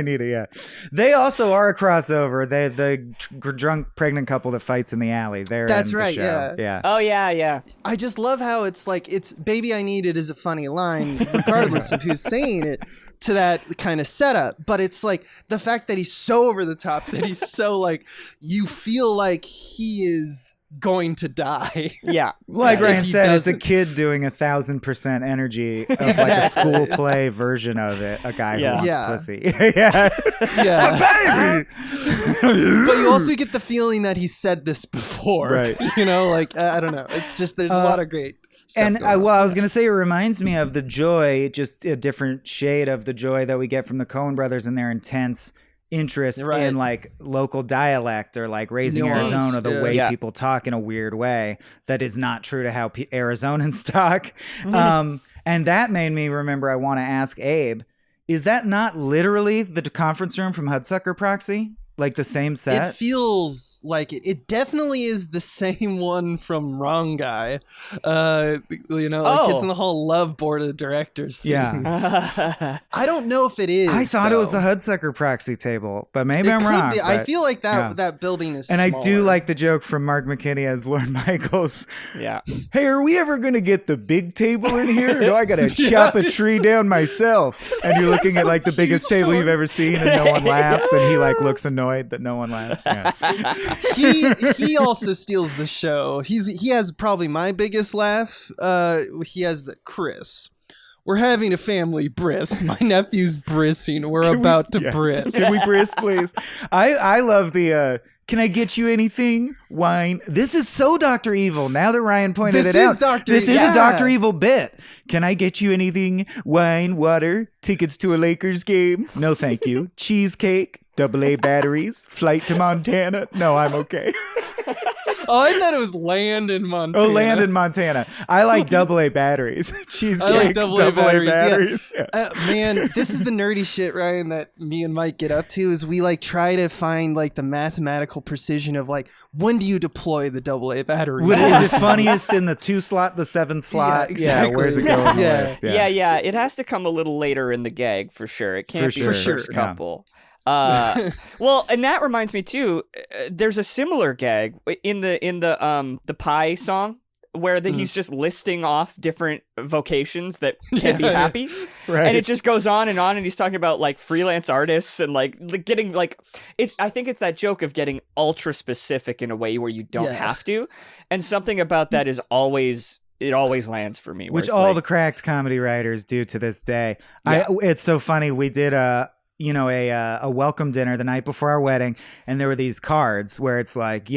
need it. Yeah, they also are a crossover. The drunk pregnant couple that fights in the alley. That's right. The show. Yeah. Oh yeah. I just love how it's like, it's "Baby, I need it" is a funny line regardless of who's saying it, to that that kind of setup, but it's like the fact that he's so over the top that he's so like, you feel like he is going to die. Yeah. Like Ryan said, it's a doesn't. kid doing 1,000% energy of like a school play version of it. A guy who wants Yeah. pussy. Yeah. Yeah. But you also get the feeling that he said this before. Right. You know, like, I don't know. It's just, there's a lot of great stuff And going on. well, I was going to say it reminds me of the joy, just a different shade of the joy that we get from the Coen brothers and their intense interest Right. in like local dialect or like raising Nuance, Arizona, the yeah. way Yeah. people talk in a weird way that is not true to how Arizonans talk. And that made me remember I want to ask Abe, is that not literally the conference room from Hudsucker Proxy? Like the same set? It feels like it. It definitely is the same one from Wrong Guy. You know, like Oh. Kids in the Hall love board of directors. Yeah. scenes. I don't know if it is. I thought it was the though. Hudsucker Proxy table, but maybe It I'm could wrong. be. I but- feel like yeah. that building is. And I do smaller. like the joke from Mark McKinney as Lorne Michaels. Yeah. Hey, are we ever going to get the big table in here? Or do I got to chop a tree down myself? And you're looking at like the biggest table you've ever seen and no one laughs. And he like looks annoyed that no one laughs. Yeah. he also steals the show. He has probably my biggest laugh. He has the Chris. We're having a family bris. My nephew's brissing. We're about to bris. Can we bris, please? I love the... can I get you anything? Wine. This is so Dr. Evil. Now that Ryan pointed This it is out. Dr. This is Yeah. a Dr. Evil bit. Can I get you anything? Wine, water, tickets to a Lakers game? No, thank you. Cheesecake, AA batteries, flight to Montana? No, I'm okay. Oh, I thought it was land in Montana. Oh, land in Montana. I like AA batteries. Cheesecake, I like AA batteries, Yeah. Man, this is the nerdy shit, Ryan, that me and Mike get up to is we like try to find like the mathematical precision of like, when do you deploy the AA battery? Is it funniest in the 2 slot, the 7 slot? Yeah, exactly. Where's it going on the Yeah. list? Yeah. It has to come a little later in the gag for sure. It can't For be the sure. first Yeah. couple. Well, and that reminds me too. There's a similar gag in the Pie song where he's just listing off different vocations that can be happy, Right. and it just goes on, and he's talking about like freelance artists and like getting like it's. I think it's that joke of getting ultra specific in a way where you don't Yeah. have to, and something about that is always. It always lands for me. Where Which it's all like, the cracked comedy writers do to this day. Yeah. It's so funny. We did a welcome dinner the night before our wedding, and there were these cards where it's like,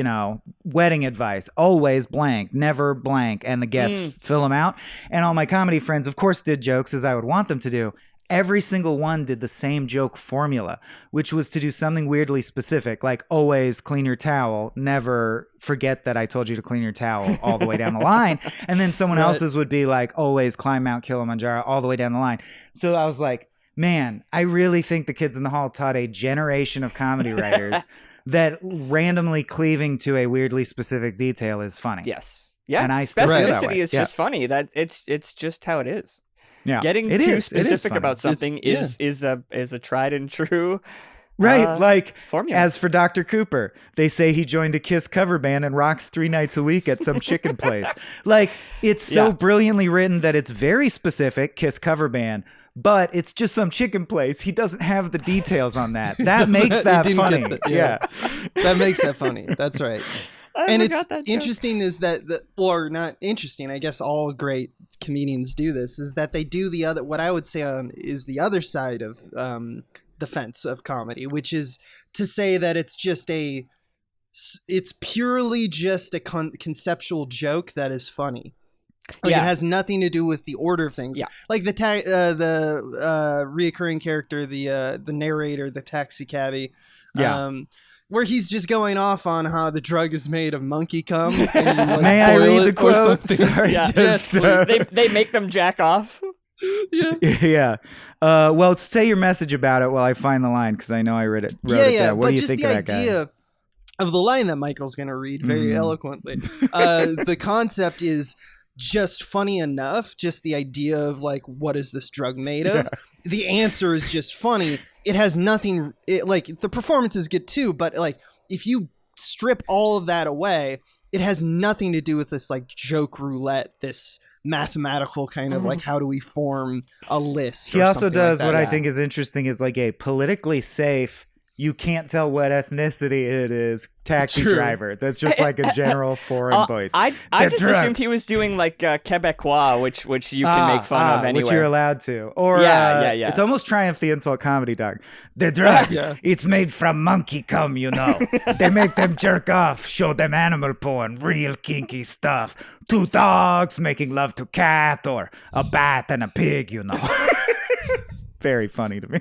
wedding advice, always blank, never blank, and the guests fill them out. And all my comedy friends, of course, did jokes as I would want them to do. Every single one did the same joke formula, which was to do something weirdly specific, like always clean your towel, never forget that I told you to clean your towel all the way down the line. And then someone Right. else's would be like, always climb Mount Kilimanjaro all the way down the line. So I was like, man, I really think the Kids in the Hall taught a generation of comedy writers that randomly cleaving to a weirdly specific detail is funny. yes, yeah, And I still feel that specificity way. is Yeah. just funny. That it's just how it is. Yeah. Getting It too is. It is specific funny. about something It's- is a tried and true Right. Like, formula. as for Dr. Cooper, they say he joined a KISS cover band and rocks 3 nights a week at some chicken place. Like, it's so Yeah. brilliantly written that it's very specific, KISS cover band, but it's just some chicken place. He doesn't have the details on that. That makes He that didn't funny. get the- Yeah. That makes that funny. That's right. I And forgot it's that joke. interesting is that or not interesting, I guess all great comedians do this, is that they do the other, what I would say is the other side of the fence of comedy, which is to say that it's purely just a conceptual joke that is funny. Like, Yeah. it has nothing to do with the order of things. Yeah. Like the reoccurring character, the narrator, the taxi cabbie. Yeah. Where he's just going off on how the drug is made of monkey cum. And you, like, May I boil read it the or quote? something. Sorry, Yeah. just, Yes, they make them jack off. Yeah. yeah. Well, say your message about it while I find the line, because I know I wrote it down. What but do you just think the of that guy? idea of the line that Michael's going to read very eloquently. The concept is just funny enough. Just the idea of like, what is this drug made of? The answer is just funny. It has nothing. Like, the performance is good too, but like, if you strip all of that away, it has nothing to do with this like joke roulette, this mathematical kind of like how do we form a list. He also does like what that. I think is interesting is like a politically safe. You can't tell what ethnicity it is. Taxi True. driver. That's just like a general foreign voice. I just drunk. assumed he was doing like Quebecois, which you can make fun of anyway. Which you're allowed to. Or yeah. It's almost Triumph the Insult Comedy Dog. The drug. Yeah. It's made from monkey cum, you know. They make them jerk off, show them animal porn, real kinky stuff. 2 dogs making love to cat, or a bat and a pig, you know. Very funny to me.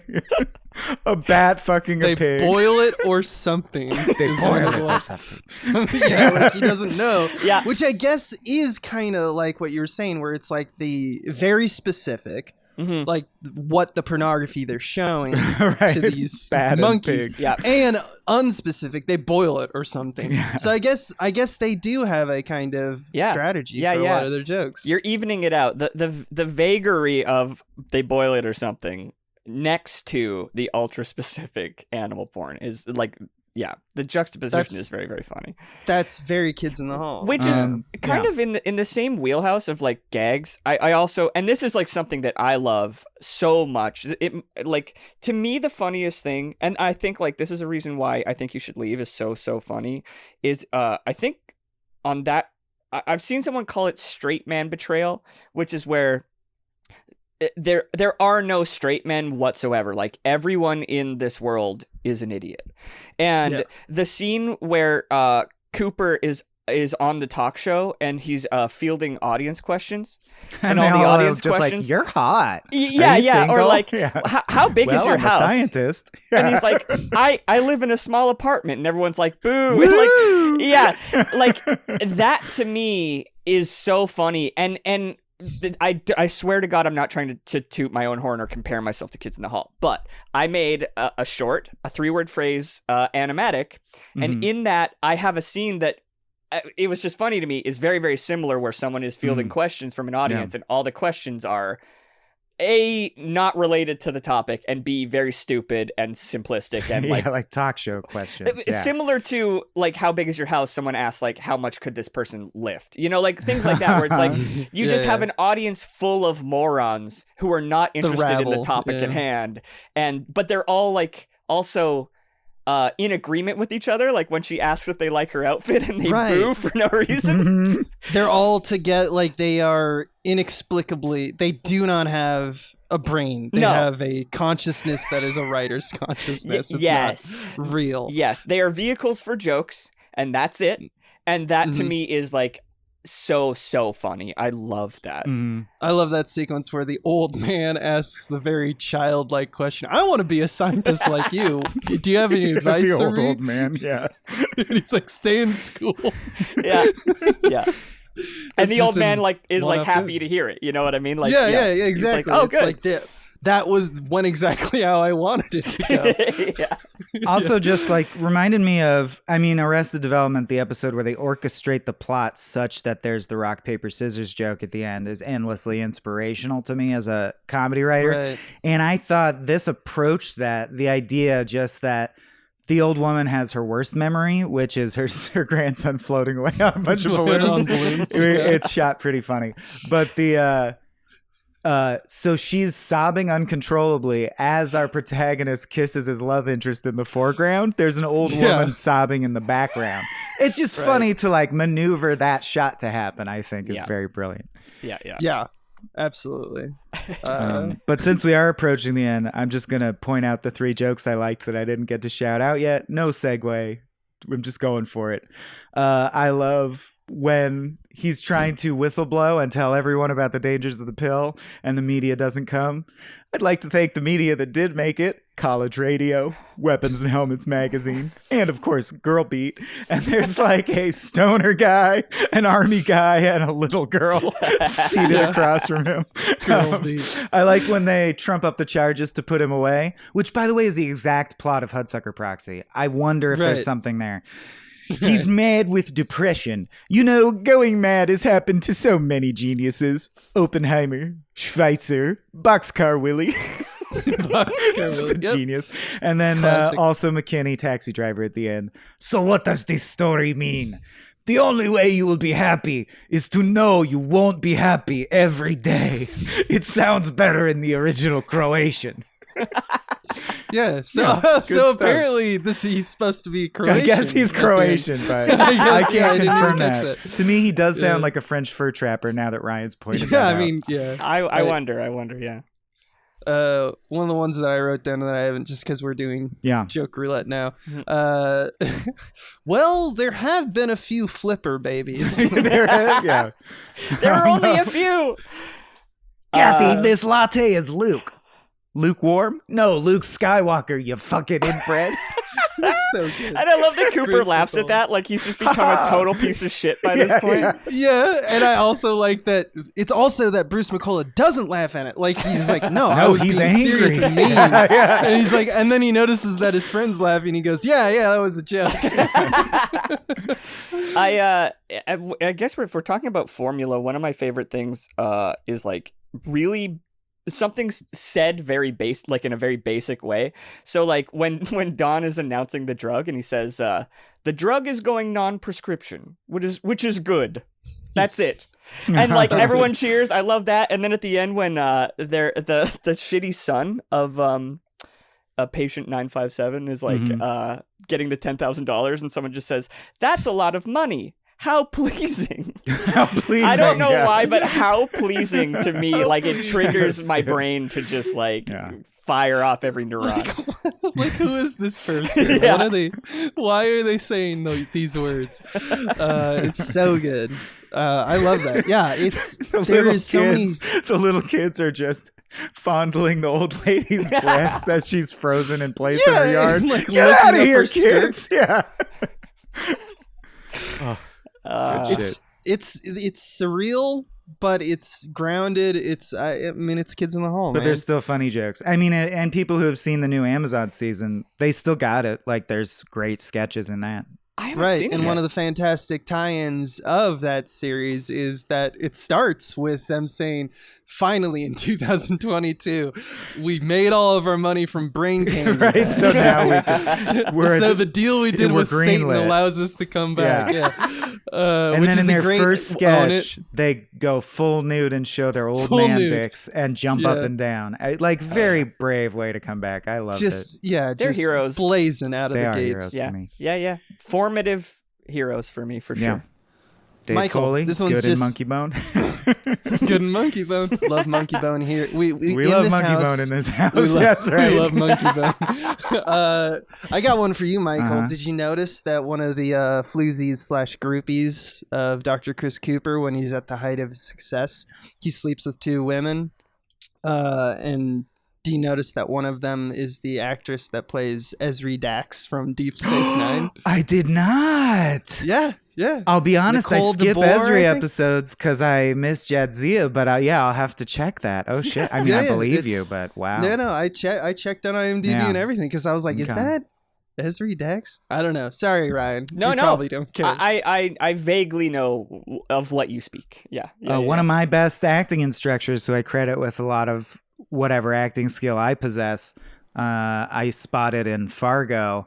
A bat fucking They a pig. boil it or something. They boil it or something. Yeah, like he doesn't know. Yeah. Which I guess is kind of like what you were saying, where it's like the very specific, like what the pornography they're showing Right. to these Bat and monkeys, pig. Yeah. and unspecific, they boil it or something. Yeah. So I guess they do have a kind of strategy for a lot of their jokes. You're evening it out. The vagary of they boil it or something next to the ultra specific animal porn is like, yeah, the juxtaposition is very, very funny. That's very Kids in the Hall. Which is kind of in the same wheelhouse of like gags. I also, and this is like something that I love so much. It like, to me, the funniest thing, and I think like this is a reason why I think You Should Leave is so funny, is I think on that I've seen someone call it straight man betrayal, which is where there are no straight men whatsoever. Like everyone in this world is an idiot. And the scene where Cooper is on the talk show and he's fielding audience questions, and all the audience just questions, like, you're hot. yeah, Are you or single? like, Yeah. how big is your I'm house? a scientist. And he's like, I live in a small apartment, and everyone's like, boo. Woo! Like, yeah, like that to me is so funny. And I swear to God, I'm not trying to toot my own horn or compare myself to Kids in the Hall, but I made a short, a 3-word phrase, animatic, and in that I have a scene that it was just funny to me, is very, very similar, where someone is fielding questions from an audience, and all the questions are A, not related to the topic, and B, very stupid and simplistic and like talk show questions. Yeah. Similar to like, how big is your house? Someone asks like, how much could this person lift? You know, like things like that, where it's like you just have an audience full of morons who are not interested in the topic at hand, but they're all like also in agreement with each other. Like when she asks if they like her outfit, and they boo for no reason. They're all together, like they are inexplicably, they do not have a brain. They have a consciousness that is a writer's consciousness. It's not real. Yes, they are vehicles for jokes, and that's it. And that to me is like so funny. I love that. I love that sequence where the old man asks the very childlike question, I want to be a scientist like you. Do you have any advice the for me? old man, yeah. And he's like, stay in school. Yeah. And the old man like is like one-up happy to hear it. You know what I mean? Like yeah, exactly. Like, oh, it's good. like that was one exactly how I wanted it to go. Also, just like reminded me of, Arrested Development, the episode where they orchestrate the plot such that there's the rock, paper, scissors joke at the end, is endlessly inspirational to me as a comedy writer. Right. And I thought this approached that, the idea just that the old woman has her worst memory, which is her grandson floating away on a bunch of balloons. It's shot pretty funny. But so she's sobbing uncontrollably as our protagonist kisses his love interest in the foreground. There's an old woman sobbing in the background. It's just funny to like maneuver that shot to happen, I think is very brilliant. Yeah, absolutely. But since we are approaching the end, I'm just going to point out the 3 jokes I liked that I didn't get to shout out yet. No segue. I'm just going for it. I love when he's trying to whistleblow and tell everyone about the dangers of the pill and the media doesn't come. I'd like to thank the media that did make it. College Radio, Weapons and Helmets Magazine, and of course Girl Beat. And there's like a stoner guy, an army guy, and a little girl seated across from him. I like when they trump up the charges to put him away, which by the way is the exact plot of Hudsucker Proxy. I wonder if there's something there. He's mad with depression. You know, going mad has happened to so many geniuses. Oppenheimer, Schweitzer, Boxcar Willie. The genius. And then also McKinney, taxi driver at the end. So what does this story mean? The only way you will be happy is to know you won't be happy every day. It sounds better in the original Croatian. Yeah, so Yeah, good so stuff. apparently he's supposed to be Croatian. I guess he's Croatian, but I guess, I yeah, I can't didn't confirm even that. catch To me, he does sound Yeah. like a French fur trapper now that Ryan's pointed Yeah, that I out. mean, yeah. I wonder, yeah. One of the ones that I wrote down that I haven't, just because we're doing Yeah. joke roulette now. Mhm. Well, there have been a few flipper babies. Yeah. There are only a few. Kathy, this latte is lukewarm? No, Luke Skywalker, you fucking inbred. That's so good. And I love that Cooper Bruce laughs McCullough. at that, like he's just become a total piece of shit by this point. Yeah. Yeah, and I also like that. It's also that Bruce McCullough doesn't laugh at it. Like he's like, no, I was he's being angry. serious and mean. Yeah. And he's like, and then he notices that his friend's laughing. He goes, yeah, that was a joke. I guess if we're talking about formula, one of my favorite things is like really something's said very like in a very basic way. So like when Don is announcing the drug and he says the drug is going non-prescription, which is good. That's it. And like everyone cheers. I love that. And then at the end when they're the shitty son of patient 957 is like getting the $10,000 and someone just says, "That's a lot of money. How pleasing." How pleasing. I don't know yeah. why, but how pleasing to me. Like it triggers That's my good. brain to just like Yeah. fire off every neuron. Like, who is this person? Yeah. What are they? Why are they saying these words? It's so good. I love that. Yeah, it's there is so many. The little kids are just fondling the old lady's breasts as she's frozen in place in her yard. like, Get looking out of up here, her skirts. kids! Yeah. Good shit. It's surreal, but it's grounded. I mean, it's Kids in the Hall, But man. there's still funny jokes. I mean, and people who have seen the new Amazon season, they still got it. Like, there's great sketches in that. I haven't Right, seen it and yet. one of the fantastic tie-ins of that series is that it starts with them saying, finally in 2022, we made all of our money from brain candy. Right? So now So the deal we did we're with Satan greenlit. allows us to come back. Yeah. and which then is in a their great first own it. sketch, they go full nude and show their old Full man nude. dicks and jump up Yeah. and down. Like, very brave way to come back. I loved it. They're They're heroes. blazing out of They the are gates. heroes yeah, to me. yeah. Formative heroes for me for Yeah. sure. Dave Michael, Foley, this one's good in just- Monkey Bone. Good in Monkey Bone. Love Monkey Bone here. We We in love this Monkey house, Bone in this house. We love, That's right. we love Monkey Bone. I got one for you, Michael. Uh-huh. Did you notice that one of the floozies/groupies of Dr. Chris Cooper, when he's at the height of his success, he sleeps with two women? And do you notice that one of them is the actress that plays Ezri Dax from Deep Space Nine? I did not. Yeah. I'll be honest, Nicole I skip DeBoer, Ezra I think? episodes because I miss Jadzia, but yeah, I'll have to check that. Oh shit! I mean, I Yeah, believe it's- you, but wow. No, I checked on IMDb Yeah. and everything because I was like, is Okay. that Ezri Dax? I don't know. Sorry, Ryan. No, You no. probably don't care. I vaguely know of what you speak. Yeah. One of my best acting instructors, who I credit with a lot of whatever acting skill I possess, I spotted in Fargo.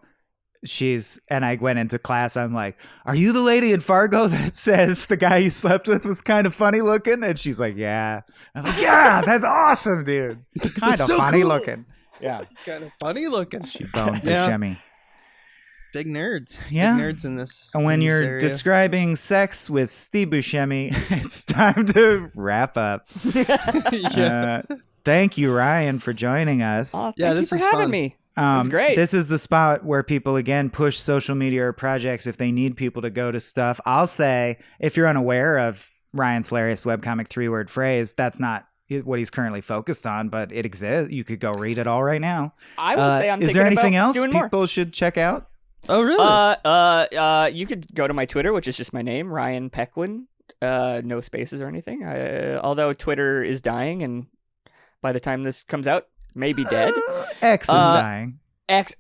And I went into class. I'm like, "Are you the lady in Fargo that says the guy you slept with was kind of funny looking?" And she's like, "Yeah." I'm like, "Yeah, that's awesome, dude. Kind of so funny cool. looking." Yeah, Kind of funny looking. she boned Yeah. Buscemi. Big nerds. Yeah. Big nerds in this. And when in this you're area. describing sex with Steve Buscemi, it's time to wrap up. Yeah. Thank you, Ryan, for joining us. Oh, Yeah, thank this you is for having fun. me. That's great. This is the spot where people, again, push social media or projects if they need people to go to stuff. I'll say, if you're unaware of Ryan's hilarious webcomic 3-word phrase, that's not what he's currently focused on, but it exists. You could go read it all right now. I will say I'm is thinking there anything about else doing more. people should check out? Oh, really? You could go to my Twitter, which is just my name, Ryan Pequin. No spaces or anything. Although Twitter is dying, and by the time this comes out, may be dead. X is dying. X,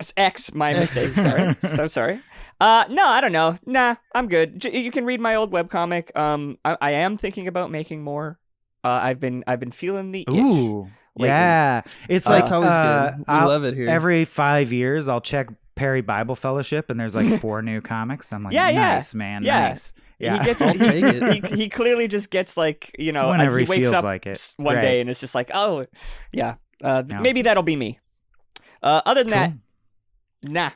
my X mistake. is Sorry, so sorry. No, I don't know. Nah, I'm good. You can read my old webcomic. I am thinking about making more. I've been feeling the itch. Ooh, lately. yeah. It's That's like always good. We I'll- love it here. Every 5 years, I'll check Perry Bible Fellowship, and there's like 4 new comics. I'm like, Yeah, yeah. nice, man, Yeah. nice. Yeah. He gets. I'll take it. He clearly just gets like Whenever he he wakes feels up like it. one Right. day and it's just like, oh yeah, Yeah. maybe that'll be me. Other than that, Cool. nah.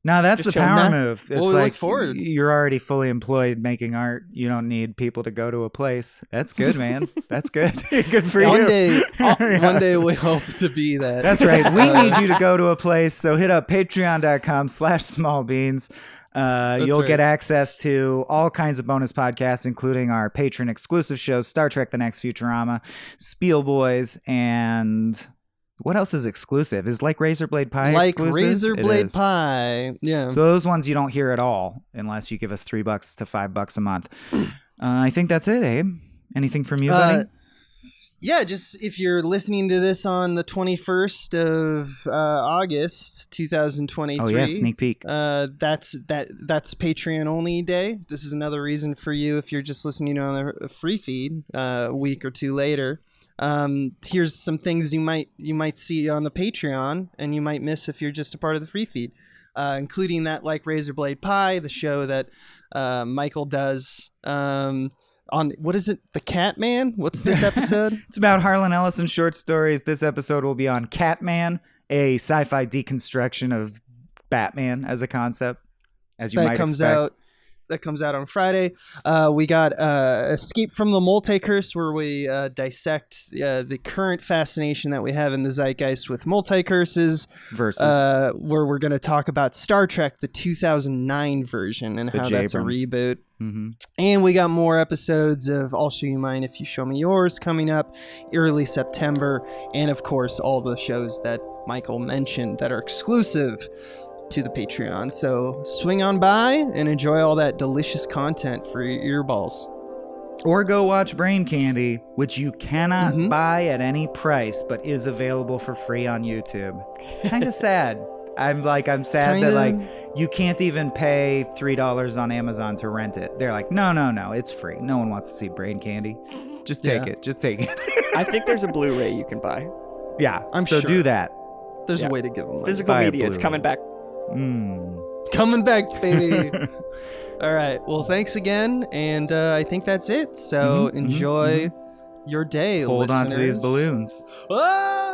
No, that's Just the chill. power Nah. move. It's Well, we look like forward. you're already fully employed making art. You don't need people to go to a place. That's good, man. That's good. Good for One you. day, Yeah. one day we hope to be that. That's right. We need you to go to a place. So hit up patreon.com/smallbeans. You'll get access to all kinds of bonus podcasts, including our patron exclusive shows, Star Trek: The Next Futurama, Spiel Boys, and what else is exclusive? Is Like Razorblade Pie like exclusive? It Razorblade is. Pie. Yeah. So those ones you don't hear at all unless you give us $3 to $5 a month. I think that's it, Abe. Anything from you, buddy? Yeah, just if you're listening to this on the 21st of August 2023. Oh yeah, sneak peek. That's Patreon only day. This is another reason for you if you're just listening on a free feed a week or two later. Here's some things you might see on the Patreon and you might miss if you're just a part of the free feed, including that Like Razorblade Pie, the show that Michael does on what is it, the Catman? What's this episode? It's about Harlan Ellison short stories. This episode will be on Catman, a sci-fi deconstruction of Batman as a concept, as you might expect. That comes out on Friday. We got Escape from the Multicurse, where we dissect the current fascination that we have in the zeitgeist with multicurses. Versus where we're going to talk about Star Trek, the 2009 version, and how that's a J-Abrams. reboot. Mm-hmm. And we got more episodes of I'll Show You Mine If You Show Me Yours coming up early September. And of course, all the shows that Michael mentioned that are exclusive to the Patreon. So swing on by and enjoy all that delicious content for your earballs. Or go watch Brain Candy, which you cannot Mhm. buy at any price, but is available for free on YouTube. Kind of sad. I'm sad that like you can't even pay $3 on Amazon to rent it. They're like, no, it's free. No one wants to see Brain Candy. Just take it. Just take it. I think there's a Blu-ray you can buy. Yeah, I'm so sure. do that. There's Yeah. a way to give them money. Physical Buy a media, it's Blu-ray. coming back. Coming back, baby. All right. Well, thanks again. And I think that's it. So Mhm, enjoy your day, Hold on to these listeners. balloons. Ah!